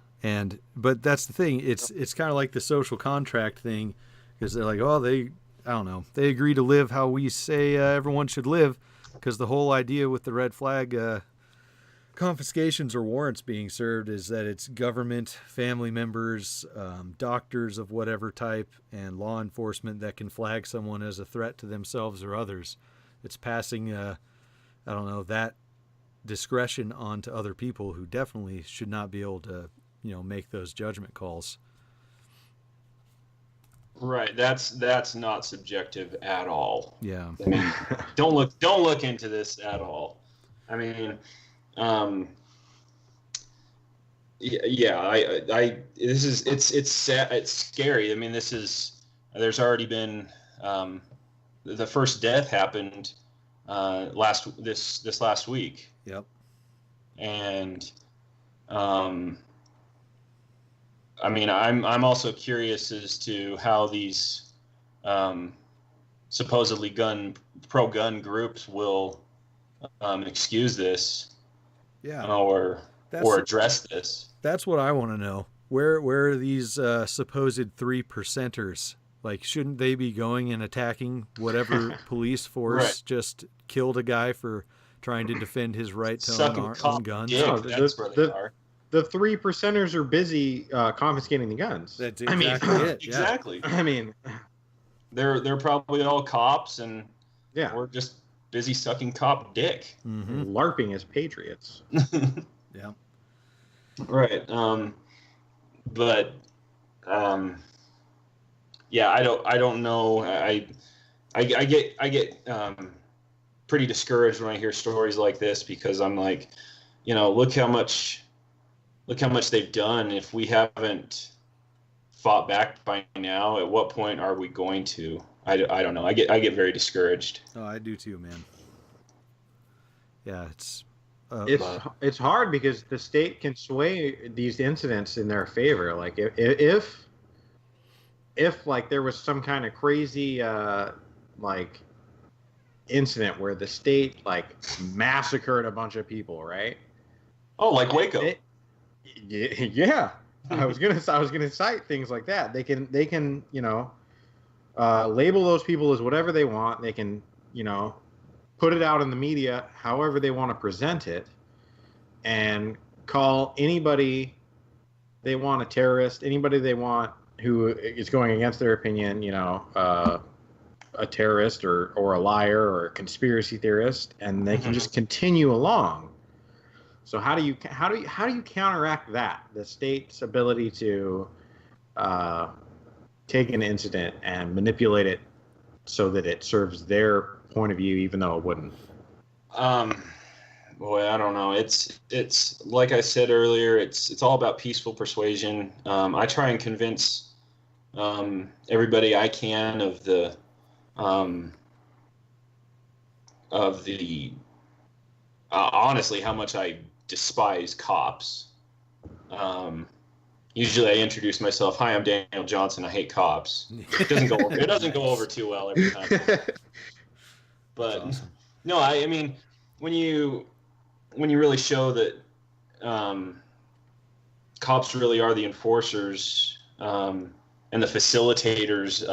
but that's the thing. It's kind of like the social contract thing, because they're like, oh, I don't know, they agree to live how we say everyone should live, because the whole idea with the red flag confiscations or warrants being served is that it's government, family members, doctors of whatever type, and law enforcement that can flag someone as a threat to themselves or others. It's passing, that discretion on to other people who definitely should not be able to, make those judgment calls. Right. That's not subjective at all. Yeah. I mean, don't look into this at all. I mean, it's sad, it's scary. I mean, there's already been, the first death happened, this last week. Yep. And, I mean, I'm also curious as to how these, supposedly pro-gun groups will, excuse this. Yeah. Or address this. That's what I want to know. Where are these supposed 3%ers? Like, shouldn't they be going and attacking whatever police force just killed a guy for trying to defend his right to own guns? No, that's where they are. The 3%ers are busy confiscating the guns. That's exactly it. Yeah. Exactly. I mean, they're probably all cops, and yeah, we're just busy sucking cop dick. Mm-hmm. LARPing as patriots. Yeah. Right. Yeah, I don't know. I get pretty discouraged when I hear stories like this, because I'm like, look how much they've done. If we haven't fought back by now, at what point are we going to? I don't know. I get very discouraged. Oh, I do too, man. Yeah, it's hard because the state can sway these incidents in their favor. Like if like there was some kind of crazy like incident where the state like massacred a bunch of people, right? Oh, like Waco. Yeah. I was gonna cite things like that. They can label those people as whatever they want. They can put it out in the media however they want to present it, and call anybody they want a terrorist, anybody they want who is going against their opinion, a terrorist or a liar or a conspiracy theorist, and they can just continue along. So how do you counteract that? The state's ability to take an incident and manipulate it so that it serves their point of view, even though it wouldn't. Boy, I don't know. It's like I said earlier. It's all about peaceful persuasion. I try and convince everybody I can of the honestly how much I despise cops. Usually I introduce myself. Hi, I'm Daniel Johnson. I hate cops. It doesn't go over too well every time. But awesome. No, I mean, when you really show that cops really are the enforcers and the facilitators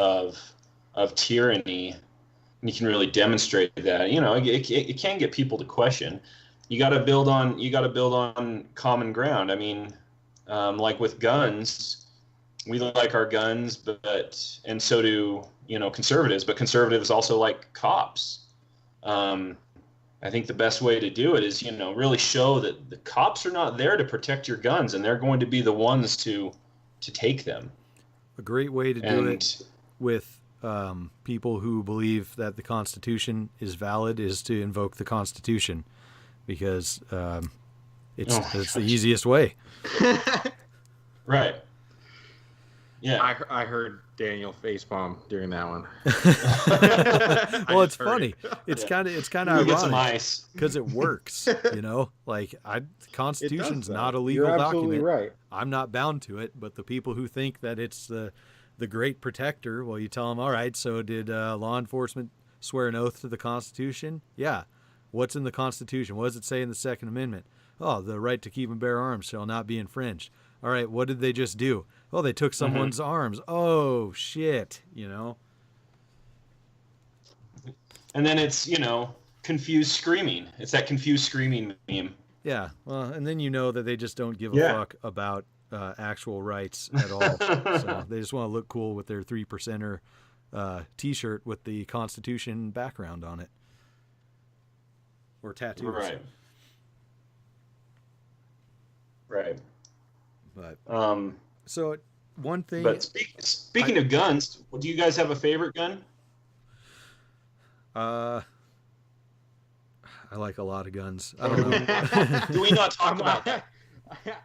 of tyranny, you can really demonstrate that. It can get people to question. You got to build on common ground. I mean, like with guns, we like our guns, and so do conservatives. But conservatives also like cops. I think the best way to do it is really show that the cops are not there to protect your guns, and they're going to be the ones to take them. A great way to do it with people who believe that the Constitution is valid is to invoke the Constitution, because it's the easiest way. Right. Yeah. I heard Daniel facepalm during that one. Well, it's funny. It's kind of ironic because it works. Like the Constitution's not a legal You're document. absolutely right. I'm not bound to it, but the people who think that it's the great protector, well, you tell them, all right, so did law enforcement swear an oath to the Constitution? Yeah. What's in the Constitution? What does it say in the Second Amendment? Oh, the right to keep and bear arms shall not be infringed. All right, what did they just do? Oh, they took someone's arms. Oh, shit, And then it's, confused screaming. It's that confused screaming meme. Yeah, well, and then that they just don't give a fuck about actual rights at all. So they just want to look cool with their 3%er T-shirt with the Constitution background on it. Or tattoos. Right. But so one thing. But speaking of guns, do you guys have a favorite gun? I like a lot of guns. I don't know. Do we not talk about that?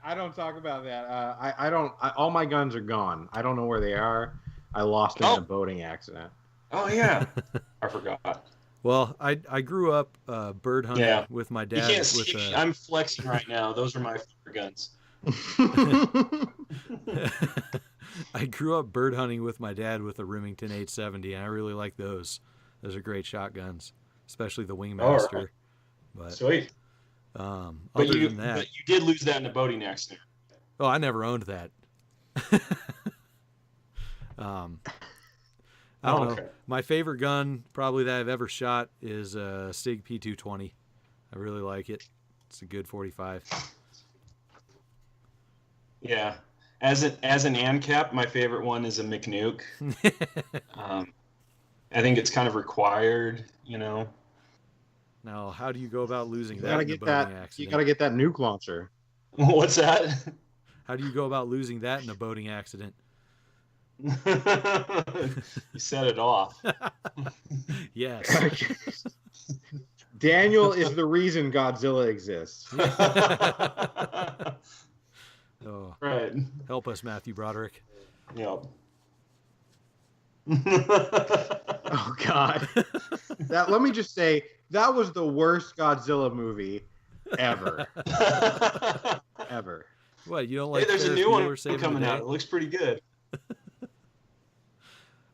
I don't talk about that. I don't. All my guns are gone. I don't know where they are. I lost them in a boating accident. Oh yeah, I forgot. Well, I grew up bird hunting with my dad. You can't see me. I'm flexing right now. Those are my favorite guns. I grew up bird hunting with my dad with a Remington 870, and I really like those. Those are great shotguns, especially the Wingmaster. Right. But sweet. But you did lose that in a boating accident. Oh, I never owned that. I don't know. My favorite gun, probably that I've ever shot, is a Sig P220. I really like it. It's a good 45. Yeah, as an ANCAP, my favorite one is a McNuke. I think it's kind of required, Now, how do you go about losing that in a boating accident? You got to get that nuke launcher. What's that? How do you go about losing that in a boating accident? You set it off. Yes. Daniel is the reason Godzilla exists. Oh, right. Help us, Matthew Broderick. Yep. Oh God. Let me just say, that was the worst Godzilla movie ever. Ever. What, you don't like? Hey, there's a new one coming out. It looks pretty good.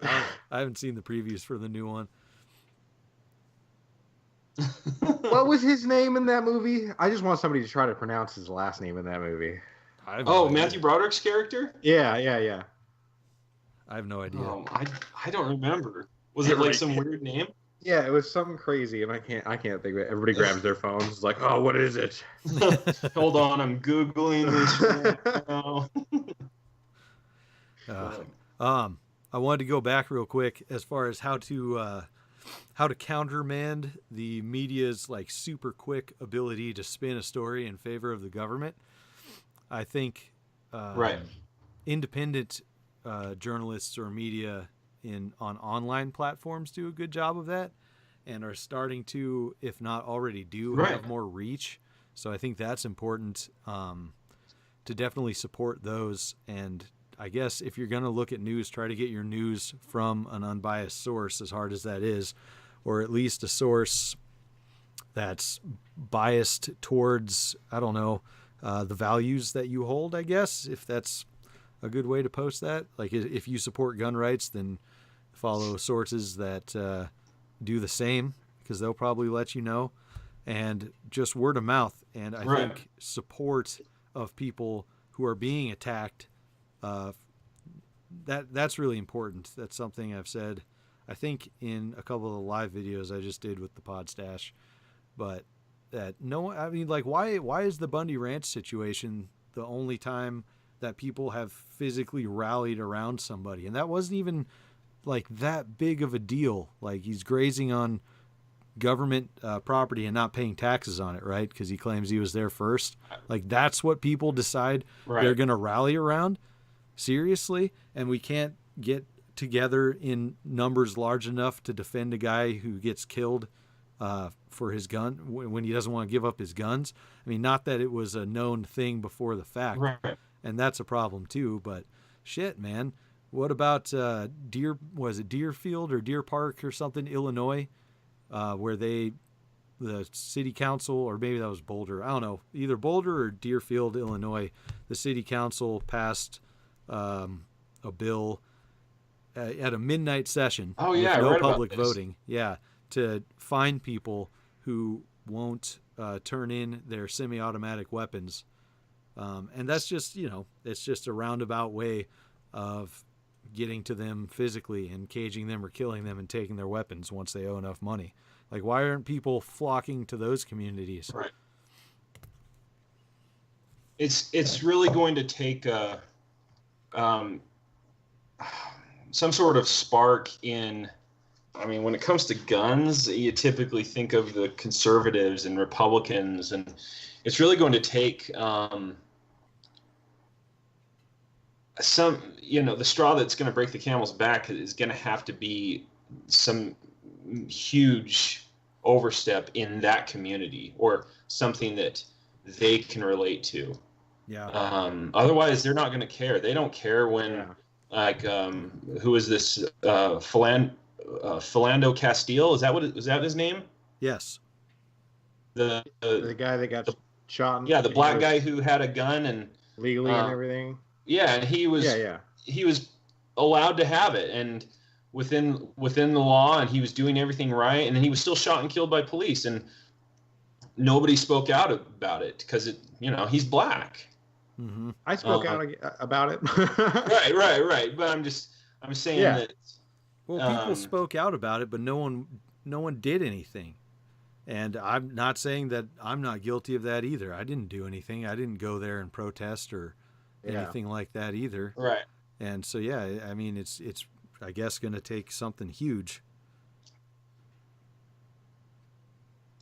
I haven't seen the previews for the new one. What was his name in that movie? I just want somebody to try to pronounce his last name in that movie. Matthew Broderick's character? Yeah. I have no idea. I don't remember. Was it like some weird name? Yeah, it was something crazy, and I can't think of it. Everybody grabs their phones. It's like, oh, what is it? Hold on, I'm Googling this right now. I wanted to go back real quick as far as how to countermand the media's like super quick ability to spin a story in favor of the government. I think independent journalists or media on online platforms do a good job of that, and are starting to, if not already do, have more reach. So I think that's important to definitely support those. And I guess if you're going to look at news, try to get your news from an unbiased source, as hard as that is, or at least a source that's biased towards, I don't know, the values that you hold, I guess, if that's a good way to post that. Like if you support gun rights, then follow sources that do the same. because they'll probably let you know, and just word of mouth. And I think support of people who are being attacked, that's really important. That's something I've said, I think, in a couple of the live videos I just did with the Pod Stash. But that why is the Bundy Ranch situation the only time that people have physically rallied around somebody? And that wasn't even like that big of a deal. Like, he's grazing on government property and not paying taxes on it, right? Because he claims he was there first. Like, that's what people decide they're going to rally around? Seriously? And we can't get together in numbers large enough to defend a guy who gets killed for his gun when he doesn't want to give up his guns? I mean, not that it was a known thing before the fact, and that's a problem too. But shit, man, what about Deerfield or Deer Park or something, Illinois, where the city council, or maybe that was Boulder, I don't know, either Boulder or Deerfield, Illinois, the city council passed a bill at a midnight session with no public voting, to fine people who won't turn in their semi-automatic weapons. And that's just, it's just a roundabout way of getting to them physically and caging them or killing them and taking their weapons once they owe enough money. Like, why aren't people flocking to those communities? Right. It's really going to take some sort of spark in. I mean, when it comes to guns, you typically think of the conservatives and Republicans, and it's really going to take the straw that's going to break the camel's back is going to have to be some huge overstep in that community, or something that they can relate to. Yeah. Otherwise, they're not going to care. They don't care when, who is this? Philando Castile, is that his name? Yes. The guy that got shot. The black guy who had a gun and legally and everything. Yeah, and he was allowed to have it and within the law, and he was doing everything right, and then he was still shot and killed by police, and nobody spoke out about it because he's black. Mm-hmm. I spoke out about it. right. But I'm saying that. Well, people spoke out about it, but no one did anything. And I'm not saying that I'm not guilty of that either. I didn't do anything. I didn't go there and protest or anything like that either. Right. And so, I mean, it's I guess going to take something huge.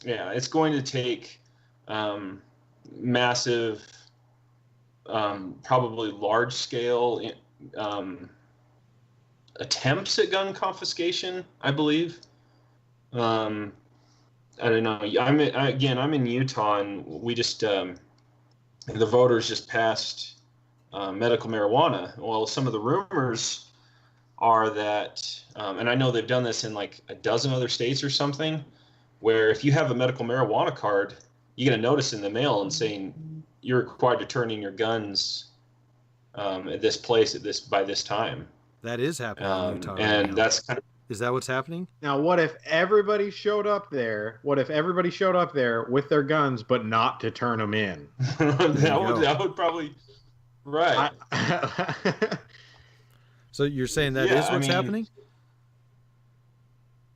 Yeah, it's going to take massive, probably large scale attempts at gun confiscation, I believe. I don't know. I'm in Utah, and we just the voters just passed medical marijuana. Well, some of the rumors are that, and I know they've done this in like a dozen other states or something, where if you have a medical marijuana card, you get a notice in the mail and saying you're required to turn in your guns at this place by this time. That is happening in Utah. And that's kind of. Is that what's happening? Now, what if everybody showed up there? What if everybody showed up there with their guns, but not to turn them in? that would probably. Right. So you're saying that is what's happening?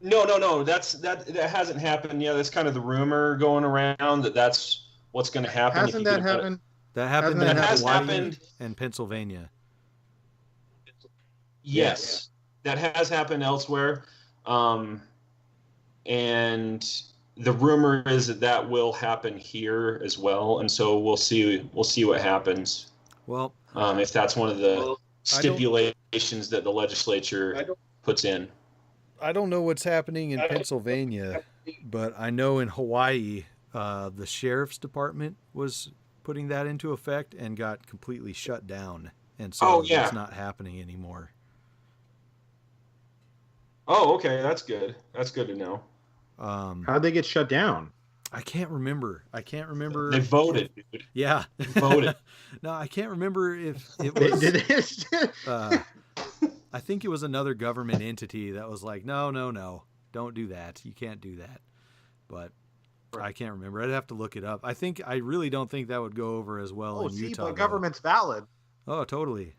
No. That hasn't happened. Yeah, that's kind of the rumor going around that's what's going to happen. Hasn't that happened? That happened in Hawaii and Pennsylvania. Yes, that has happened elsewhere, and the rumor is that will happen here as well. And so we'll see what happens. Well, if that's one of the stipulations that the legislature puts in. I don't know what's happening in Pennsylvania, but I know in Hawaii, the sheriff's department was putting that into effect and got completely shut down, and so it's not happening anymore. Oh, okay, that's good. That's good to know. How'd they get shut down? I can't remember. They voted, dude. Yeah. They voted. No, I can't remember if it was. Did it? I think it was another government entity that was like, no, don't do that. You can't do that. but I can't remember. I'd have to look it up. I really don't think that would go over as well in Utah. But government's valid. Oh, totally.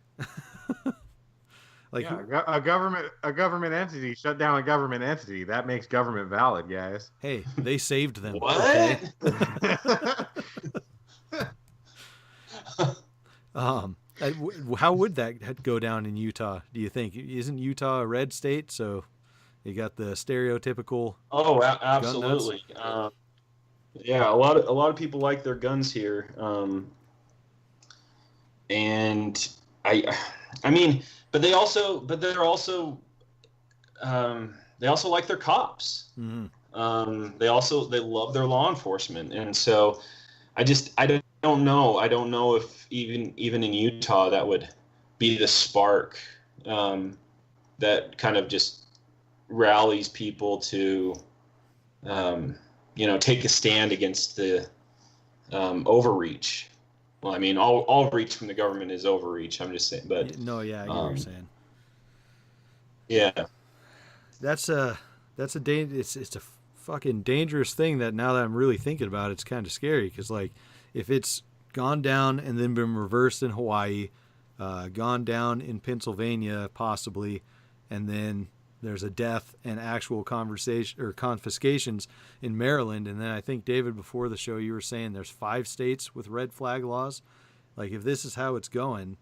Like a government entity shut down a government entity. That makes government valid, guys. Hey, they saved them. What? Okay? How would that go down in Utah, do you think? Isn't Utah a red state, so you got the stereotypical absolutely. Yeah, a lot of people like their guns here. And I mean, but they're also like their cops. Mm-hmm. They love their law enforcement, and so I don't know. I don't know if even in Utah that would be the spark that kind of just rallies people to take a stand against the overreach. Well, I mean, all reach from the government is overreach. I'm just saying, but no, yeah, I get what you're saying. Yeah, it's a fucking dangerous thing that now that I'm really thinking about it, it's kind of scary because like if it's gone down and then been reversed in Hawaii, gone down in Pennsylvania possibly, and then there's a death and actual conversation or confiscations in Maryland. And then I think, David, before the show, you were saying there's 5 states with red flag laws. Like, if this is how it's going.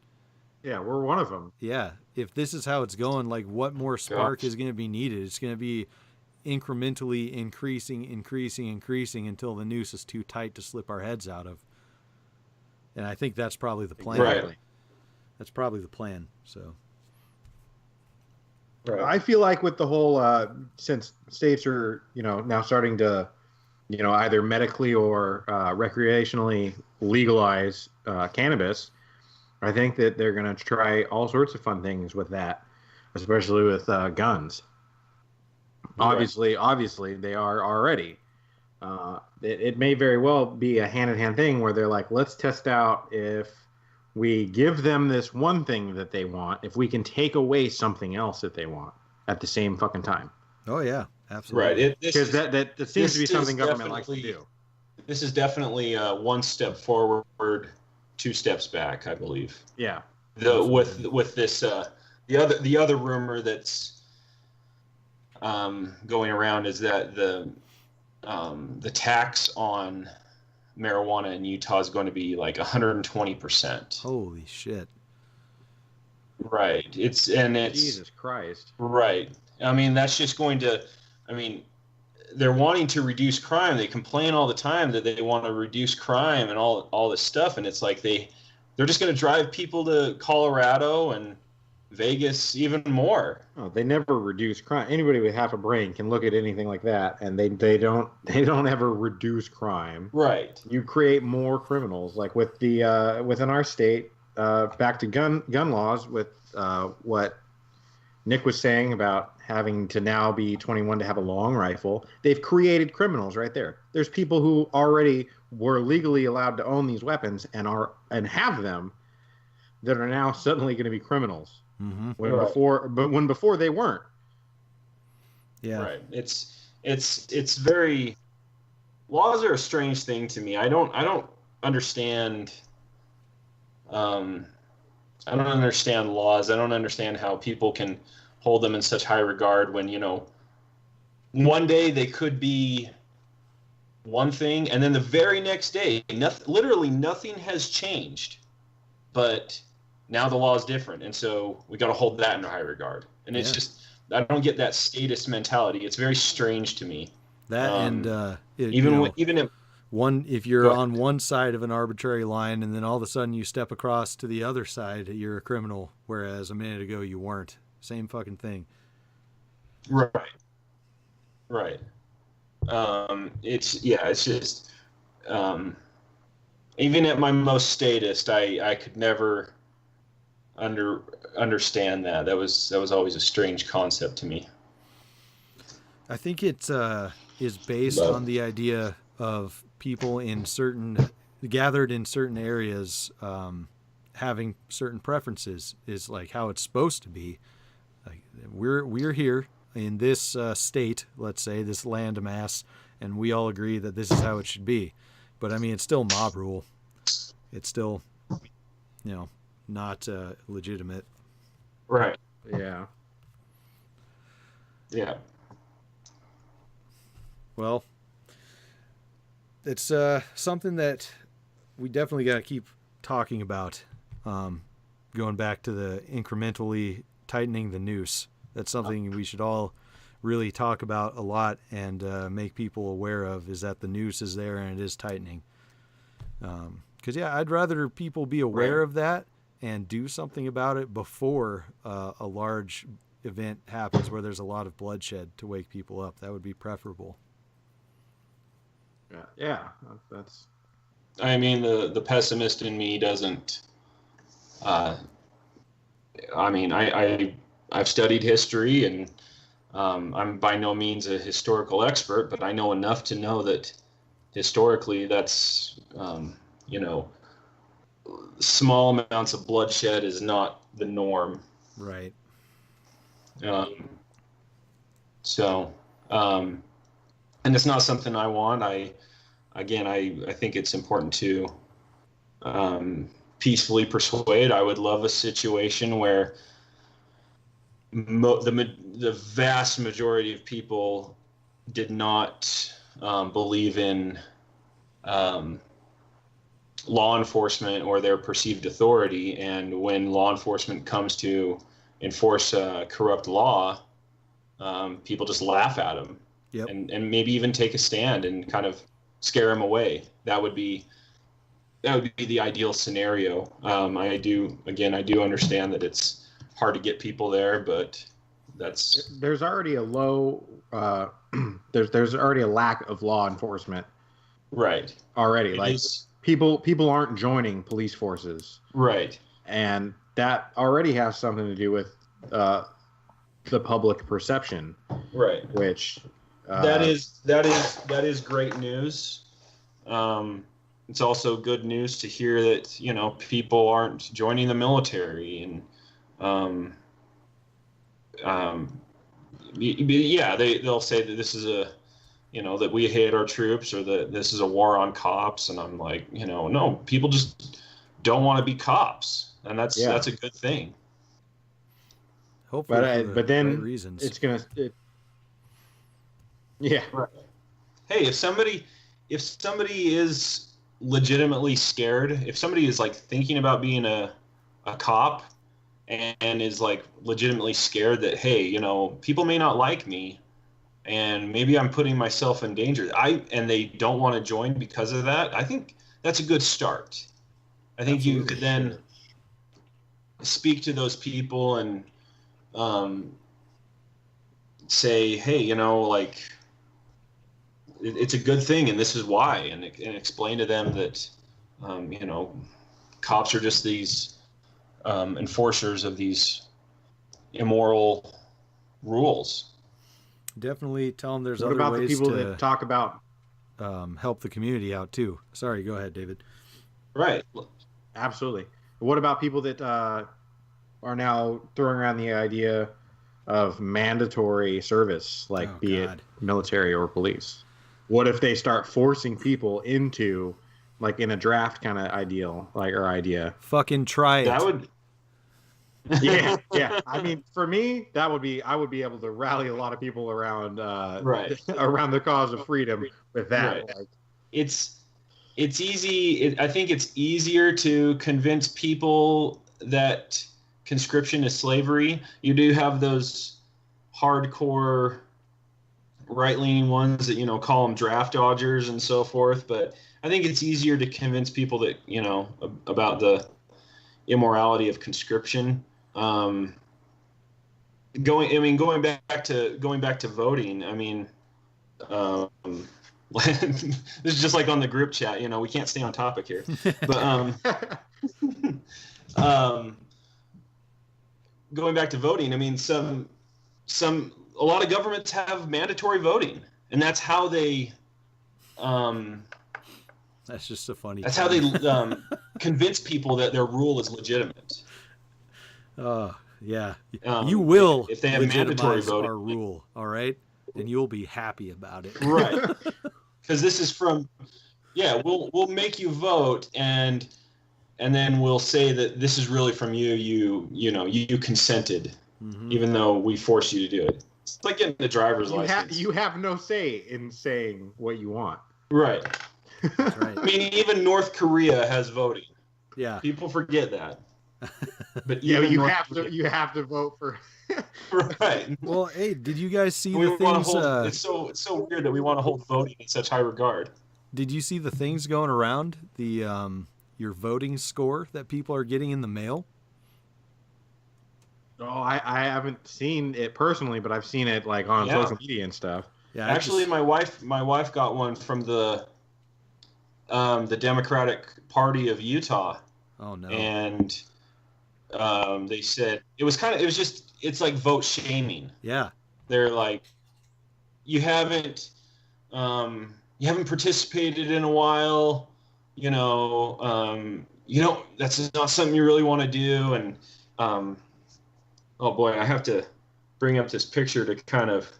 Yeah, we're one of them. Yeah. If this is how it's going, like, what more spark is going to be needed? It's going to be incrementally increasing until the noose is too tight to slip our heads out of. And I think that's probably the plan. Right. That's probably the plan. So. Right. I feel like with the whole, since states are, now starting to, either medically or recreationally legalize cannabis, I think that they're going to try all sorts of fun things with that, especially with guns. Right. Obviously, they are already. It may very well be a hand-in-hand thing where they're like, let's test out if we give them this one thing that they want, if we can take away something else that they want at the same fucking time. Oh, yeah, absolutely. Right. Because that seems to be something government likes to do. This is definitely 1 step forward, 2 steps back, I believe. Yeah. With this, the other rumor that's going around is that the tax on marijuana in Utah is going to be like 120%. Holy shit. Right. It's Jesus Christ. Right. I mean, that's just going to, they're wanting to reduce crime. They complain all the time that they want to reduce crime and all this stuff. And it's like they're just going to drive people to Colorado and Vegas even more. Oh, they never reduce crime. Anybody with half a brain can look at anything like that, and they don't ever reduce crime. Right. You create more criminals, like with the within our state. Back to gun laws with what Nick was saying about having to now be 21 to have a long rifle. They've created criminals right there. There's people who already were legally allowed to own these weapons and have them that are now suddenly going to be criminals. Mm-hmm. When before they weren't. Yeah. Right. It's very, laws are a strange thing to me. I don't understand. I don't understand laws. I don't understand how people can hold them in such high regard when, one day they could be one thing and then the very next day, literally nothing has changed, but now the law is different. And so we got to hold that in high regard. And it's just, I don't get that statist mentality. It's very strange to me. That if you're on one side of an arbitrary line and then all of a sudden you step across to the other side, you're a criminal, whereas a minute ago you weren't. Same fucking thing. Right. It's just even at my most statist, I could never understand that. That was always a strange concept to me. I think it is based on the idea of people gathered in certain areas having certain preferences is like how it's supposed to be. Like we're here in this state, let's say this land mass, and we all agree that this is how it should be. But I mean, it's still mob rule. It's still, not legitimate. Right. Yeah. Yeah. Well, it's something that we definitely got to keep talking about. Going back to the incrementally tightening the noose. That's something we should all really talk about a lot and make people aware of, is that the noose is there and it is tightening. Because, I'd rather people be aware of that and do something about it before a large event happens where there's a lot of bloodshed to wake people up. That would be preferable. Yeah, that's. I mean, the pessimist in me doesn't. I've studied history, and I'm by no means a historical expert, but I know enough to know that historically that's, small amounts of bloodshed is not the norm. Right. And it's not something I want. I think it's important to peacefully persuade. I would love a situation where the vast majority of people did not believe in law enforcement or their perceived authority, and when law enforcement comes to enforce corrupt law, people just laugh at them. Yep. And maybe even take a stand and kind of scare them away. That would be the ideal scenario. I do understand that it's hard to get people there, but there's already a low there's already a lack of law enforcement. Right. Already, people aren't joining police forces. Right. And that already has something to do with the public perception. Right. Which that is great news. It's also good news to hear that people aren't joining the military, and they'll say that this is that we hate our troops, or that this is a war on cops, and I'm like, no, people just don't want to be cops, and that's a good thing. Hopefully, but then right reasons. It's gonna. Yeah. Right. Hey, if somebody is legitimately scared, if somebody is thinking about being a cop and is legitimately scared that, hey, people may not like me and maybe I'm putting myself in danger, and they don't want to join because of that, I think that's a good start. I think you could then speak to those people and say, hey, it's a good thing, and this is why, and explain to them that, cops are just these enforcers of these immoral rules. Definitely tell them there's what other about ways the people to that talk about help the community out too. Sorry, go ahead, David. Right. Absolutely. What about people that are now throwing around the idea of mandatory service, be it military or police? What if they start forcing people into, in a draft kind of idea? Fucking try it. That would. Yeah. I mean, for me, I would be able to rally a lot of people around, around the cause of freedom with that. Right. It's easy. I think it's easier to convince people that conscription is slavery. You do have those hardcore right-leaning ones that call them draft dodgers and so forth, but I think it's easier to convince people that about the immorality of conscription. Going back to voting, I mean, this is just like on the group chat, we can't stay on topic here, but going back to voting, I mean, a lot of governments have mandatory voting, and that's how they. That's just a funny. That's how they convince people that their rule is legitimate. Yeah. You will if they have mandatory voting. Our rule, all right? and you'll be happy about it. Right. Because this is from, we'll make you vote, and then we'll say that this is really from you. You consented, even though we forced you to do it. It's like getting the driver's license. You have no say in saying what you want. Right. That's right. I mean, even North Korea has voting. Yeah. People forget that. But you have to vote for. Right. Well, hey, did you guys see the things? It's so weird that we want to hold voting in such high regard. Did you see the things going around, the your voting score that people are getting in the mail? Oh, I haven't seen it personally, but I've seen it like on social media and stuff. Yeah, actually, my wife got one from the Democratic Party of Utah. Oh no! And they said it's like vote shaming. Yeah, they're like, you haven't participated in a while. That's not something you really want to do. And oh boy, I have to bring up this picture to kind of.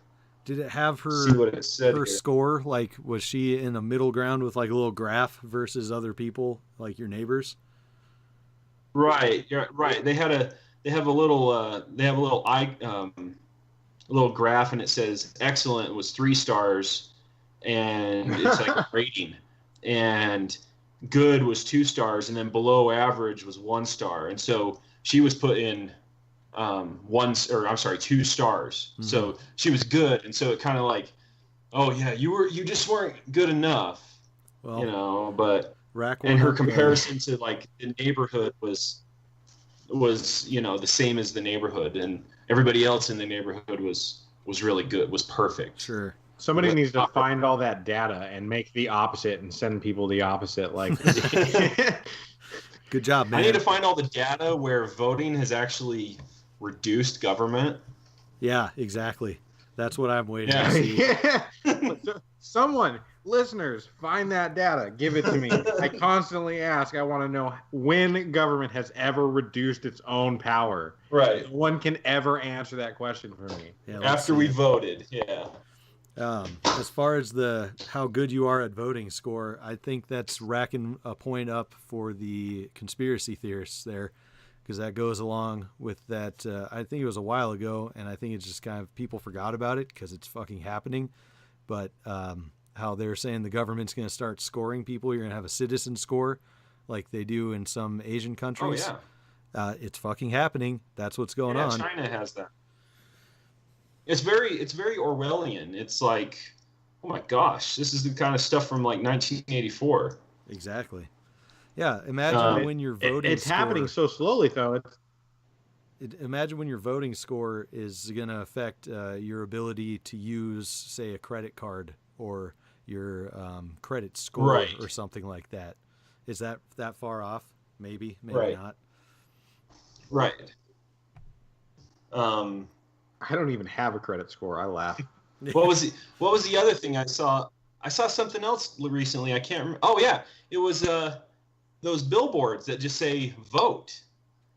Did it have her see what it said her here. score? Like, was she in the middle ground with like a little graph versus other people, like your neighbors? Right. You're right. They have a little little graph, and it says excellent was 3 stars, and it's like a rating, and good was 2 stars, and then below average was 1 star, and so she was put in 2 stars. Mm-hmm. So she was good, and so it kind of like, oh yeah, you just weren't good enough. Well, but and her comparison to like the neighborhood was the same as the neighborhood, and everybody else in the neighborhood was really good, was perfect. Sure. Somebody needs to find all that data and make the opposite and send people the opposite. Like, good job, man. I need to find all the data where voting has actually reduced government. Yeah, exactly. That's what I'm waiting to see. Someone, listeners, find that data. Give it to me. I constantly ask. I want to know when government has ever reduced its own power. Right. No one can ever answer that question for me. Yeah, after we voted, yeah. As far as how good you are at voting score, I think that's racking a point up for the conspiracy theorists there, because that goes along with that. I think it was a while ago, and I think it's just kind of people forgot about it because it's fucking happening. But how they're saying the government's going to start scoring people. You're going to have a citizen score like they do in some Asian countries. Oh, yeah. It's fucking happening. That's what's going on. China has that. It's very Orwellian. It's like, oh my gosh, this is the kind of stuff from like 1984. Exactly. Yeah, imagine when your voting it's happening so slowly, though. Imagine when your voting score is going to affect your ability to use, say, a credit card or your credit score or something like that. Is that far off? Maybe not. Right. I don't even have a credit score. I laugh. What was the other thing I saw? I saw something else recently. I can't remember. Oh yeah, it was those billboards that just say "vote."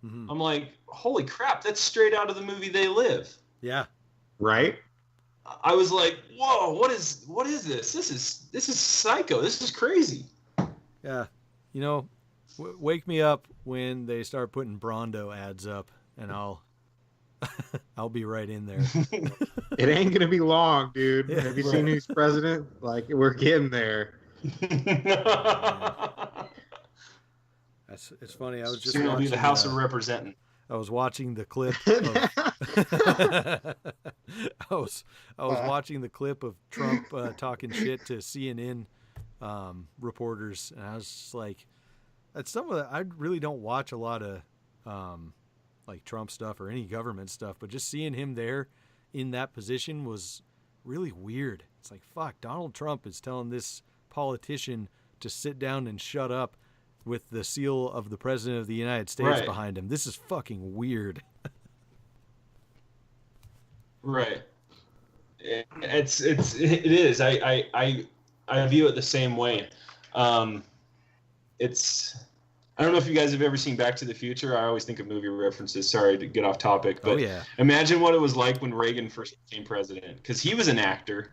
Mm-hmm. I'm like, holy crap! That's straight out of the movie They Live. Yeah. Right. I was like, whoa! What is this? This is psycho. This is crazy. Yeah. Wake me up when they start putting Brondo ads up, and I'll be right in there. It ain't gonna be long, dude. Yeah, have you seen who's president? Like, we're getting there. It's funny. I was just watching be the House of Representatives. I was watching the clip. I was watching the clip of Trump talking shit to CNN reporters, and I was just like, "That's some of the." I really don't watch a lot of like Trump stuff or any government stuff, but just seeing him there in that position was really weird. It's like, fuck, Donald Trump is telling this politician to sit down and shut up with the seal of the President of the United States behind him. This is fucking weird. Right. It is. I view it the same way. It's I don't know if you guys have ever seen Back to the Future. I always think of movie references. Sorry to get off topic, but imagine what it was like when Reagan first became president, because he was an actor.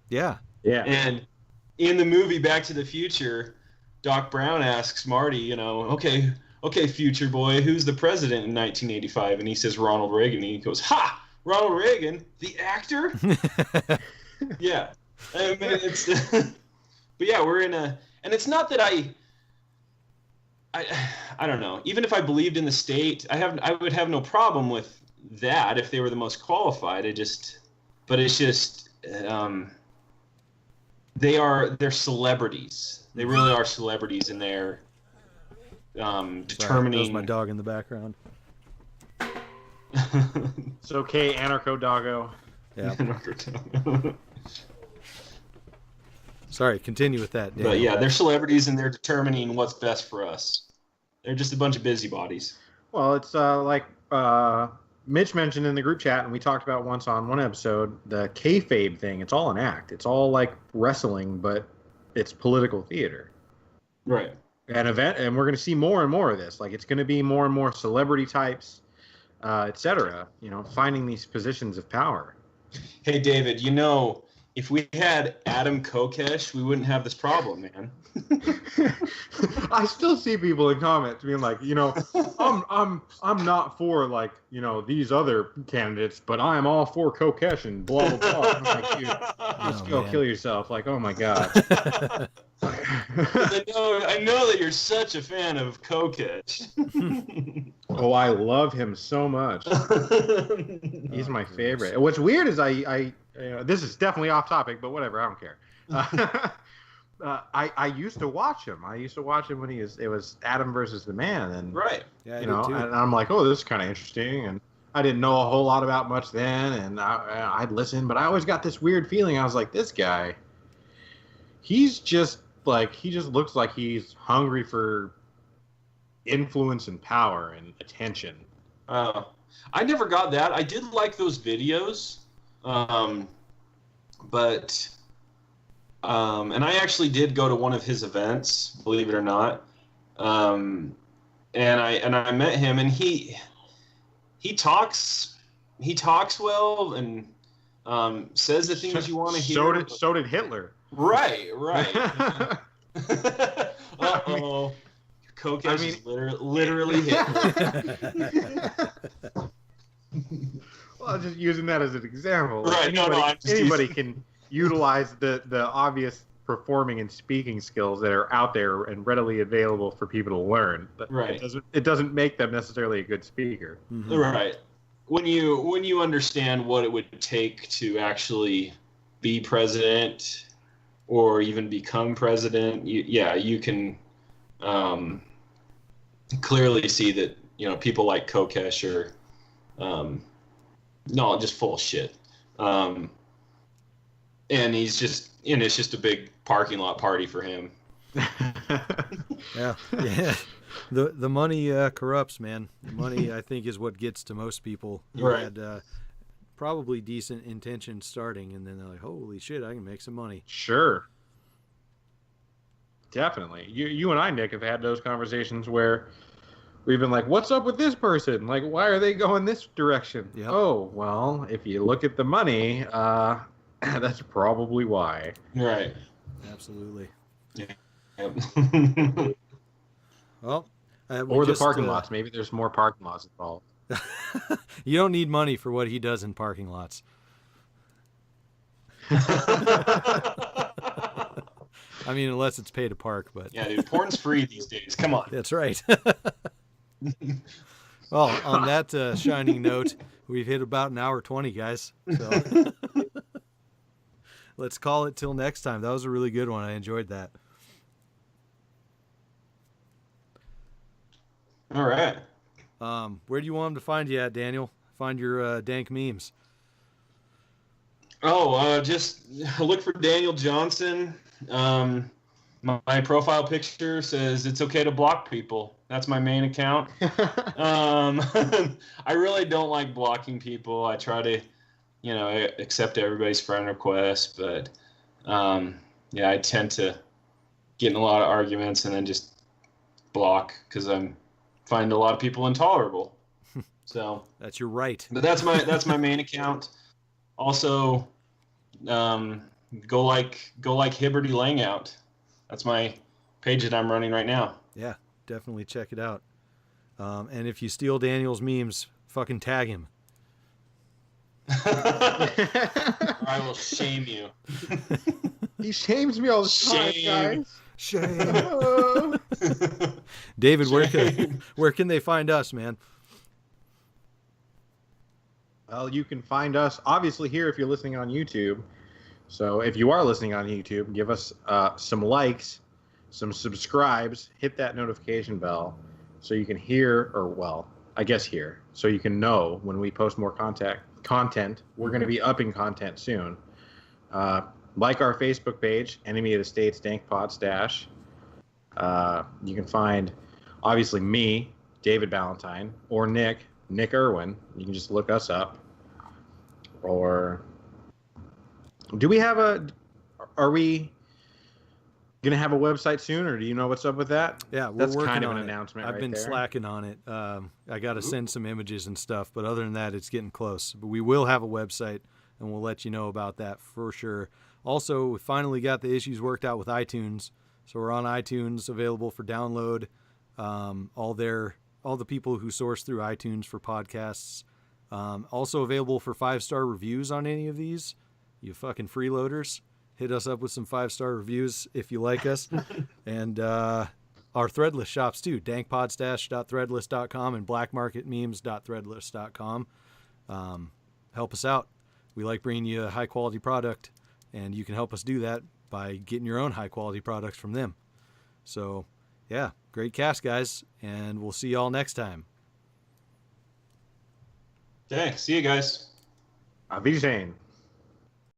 Yeah. Yeah. And in the movie Back to the Future, Doc Brown asks Marty, okay, future boy, who's the president in 1985? And he says Ronald Reagan. And he goes, ha! Ronald Reagan, the actor? Yeah. I mean, it's... But yeah, we're in a... And it's not that I don't know. Even if I believed in the state, I would have no problem with that if they were the most qualified. But it's just they're celebrities. They really are celebrities, and they're determining. Sorry, that was my dog in the background. It's okay, Anarcho Doggo. Yeah. Sorry, continue with that, Daniel. But yeah, they're celebrities, and they're determining what's best for us. They're just a bunch of busybodies. Well, it's like Mitch mentioned in the group chat, and we talked about once on one episode, the kayfabe thing. It's all an act. It's all like wrestling, but it's political theater. Right. And we're going to see more and more of this. Like, it's going to be more and more celebrity types, etc. Finding these positions of power. Hey, David, if we had Adam Kokesh, we wouldn't have this problem, man. I still see people in comments being like, I'm not for like, these other candidates, but I am all for Kokesh and blah blah blah. I'm like, dude, just go kill yourself. Like, oh my god. I know that you're such a fan of Kokesh. Oh, I love him so much. He's my favorite. What's weird is I this is definitely off topic, but whatever, I don't care. I used to watch him. I used to watch him when it was Adam versus the Man, and right, yeah, and I'm like, oh, this is kind of interesting, and I didn't know a whole lot about much then, and I'd listen, but I always got this weird feeling. I was like, this guy, he just looks like he's hungry for influence and power and attention. I never got that. I did like those videos, but. And I actually did go to one of his events, believe it or not. And I met him, and he talks well, and says the things you want to hear. So did Hitler. Right. Uh-oh. Kokesh is literally Hitler. Well, I'm just using that as an example. Right. Anybody can utilize the obvious performing and speaking skills that are out there and readily available for people to learn. But right. It doesn't make them necessarily a good speaker. Mm-hmm. Right. When you understand what it would take to actually be president or even become president, you can clearly see that people like Kokesh are just full of shit. And he's just, it's just a big parking lot party for him. Yeah. The money corrupts, man. The money, I think, is what gets to most people who had probably decent intentions starting, and then they're like, holy shit, I can make some money. Sure. Definitely. You and I, Nick, have had those conversations where we've been like, what's up with this person? Like, why are they going this direction? Yep. Oh, well, if you look at the money, that's probably why. Right. Absolutely. Yeah. Well, or the parking lots. Maybe there's more parking lots involved. You don't need money for what he does in parking lots. I mean, unless it's pay to park, but yeah, dude, porn's free these days. Come on. That's right. Well, on that shining note, we've hit about an hour 20, guys. So let's call it till next time. That was a really good one. I enjoyed that. All right. Where do you want them to find you at, Daniel? Find your dank memes. Just look for Daniel Johnson. My profile picture says it's okay to block people. That's my main account. I really don't like blocking people. I try to, accept everybody's friend requests, but I tend to get in a lot of arguments and then just block because I'm finding a lot of people intolerable. So that's your right. But that's my main account. Also, go like Hibberty Langout. That's my page that I'm running right now. Yeah, definitely check it out. And if you steal Daniel's memes, fucking tag him. I will shame you. He shames me all the time, guys. Shame. David, where can they find us, man? Well, you can find us obviously here if you're listening on YouTube. So if you are listening on YouTube, give us some likes, some subscribes, hit that notification bell so you can hear, or well, I guess hear, so you can know when we post more content. We're going to be upping content soon. Like our Facebook page, Enemy of the State's Dank Pod Stash. You can find, obviously, me, David Ballantyne, or Nick Irwin. You can just look us up. Or do we have are we going to have a website soon, or do you know what's up with that? Yeah, we're That's working kind of on an it. announcement. I've right been there. slacking on it. I got to send some images and stuff, but other than that, it's getting close. But we will have a website, and we'll let you know about that for sure. Also, we finally got the issues worked out with iTunes, so we're on iTunes, available for download. All the people who source through iTunes for podcasts. Also available for 5-star reviews on any of these. You fucking freeloaders. Hit us up with some 5-star reviews if you like us. And our Threadless shops too. dankpodstash.threadless.com and blackmarketmemes.threadless.com. Help us out. We like bringing you a high quality product, and you can help us do that by getting your own high quality products from them. So yeah, great cast, guys, and we'll see y'all next time. Okay, see you guys. Auf Wiedersehen.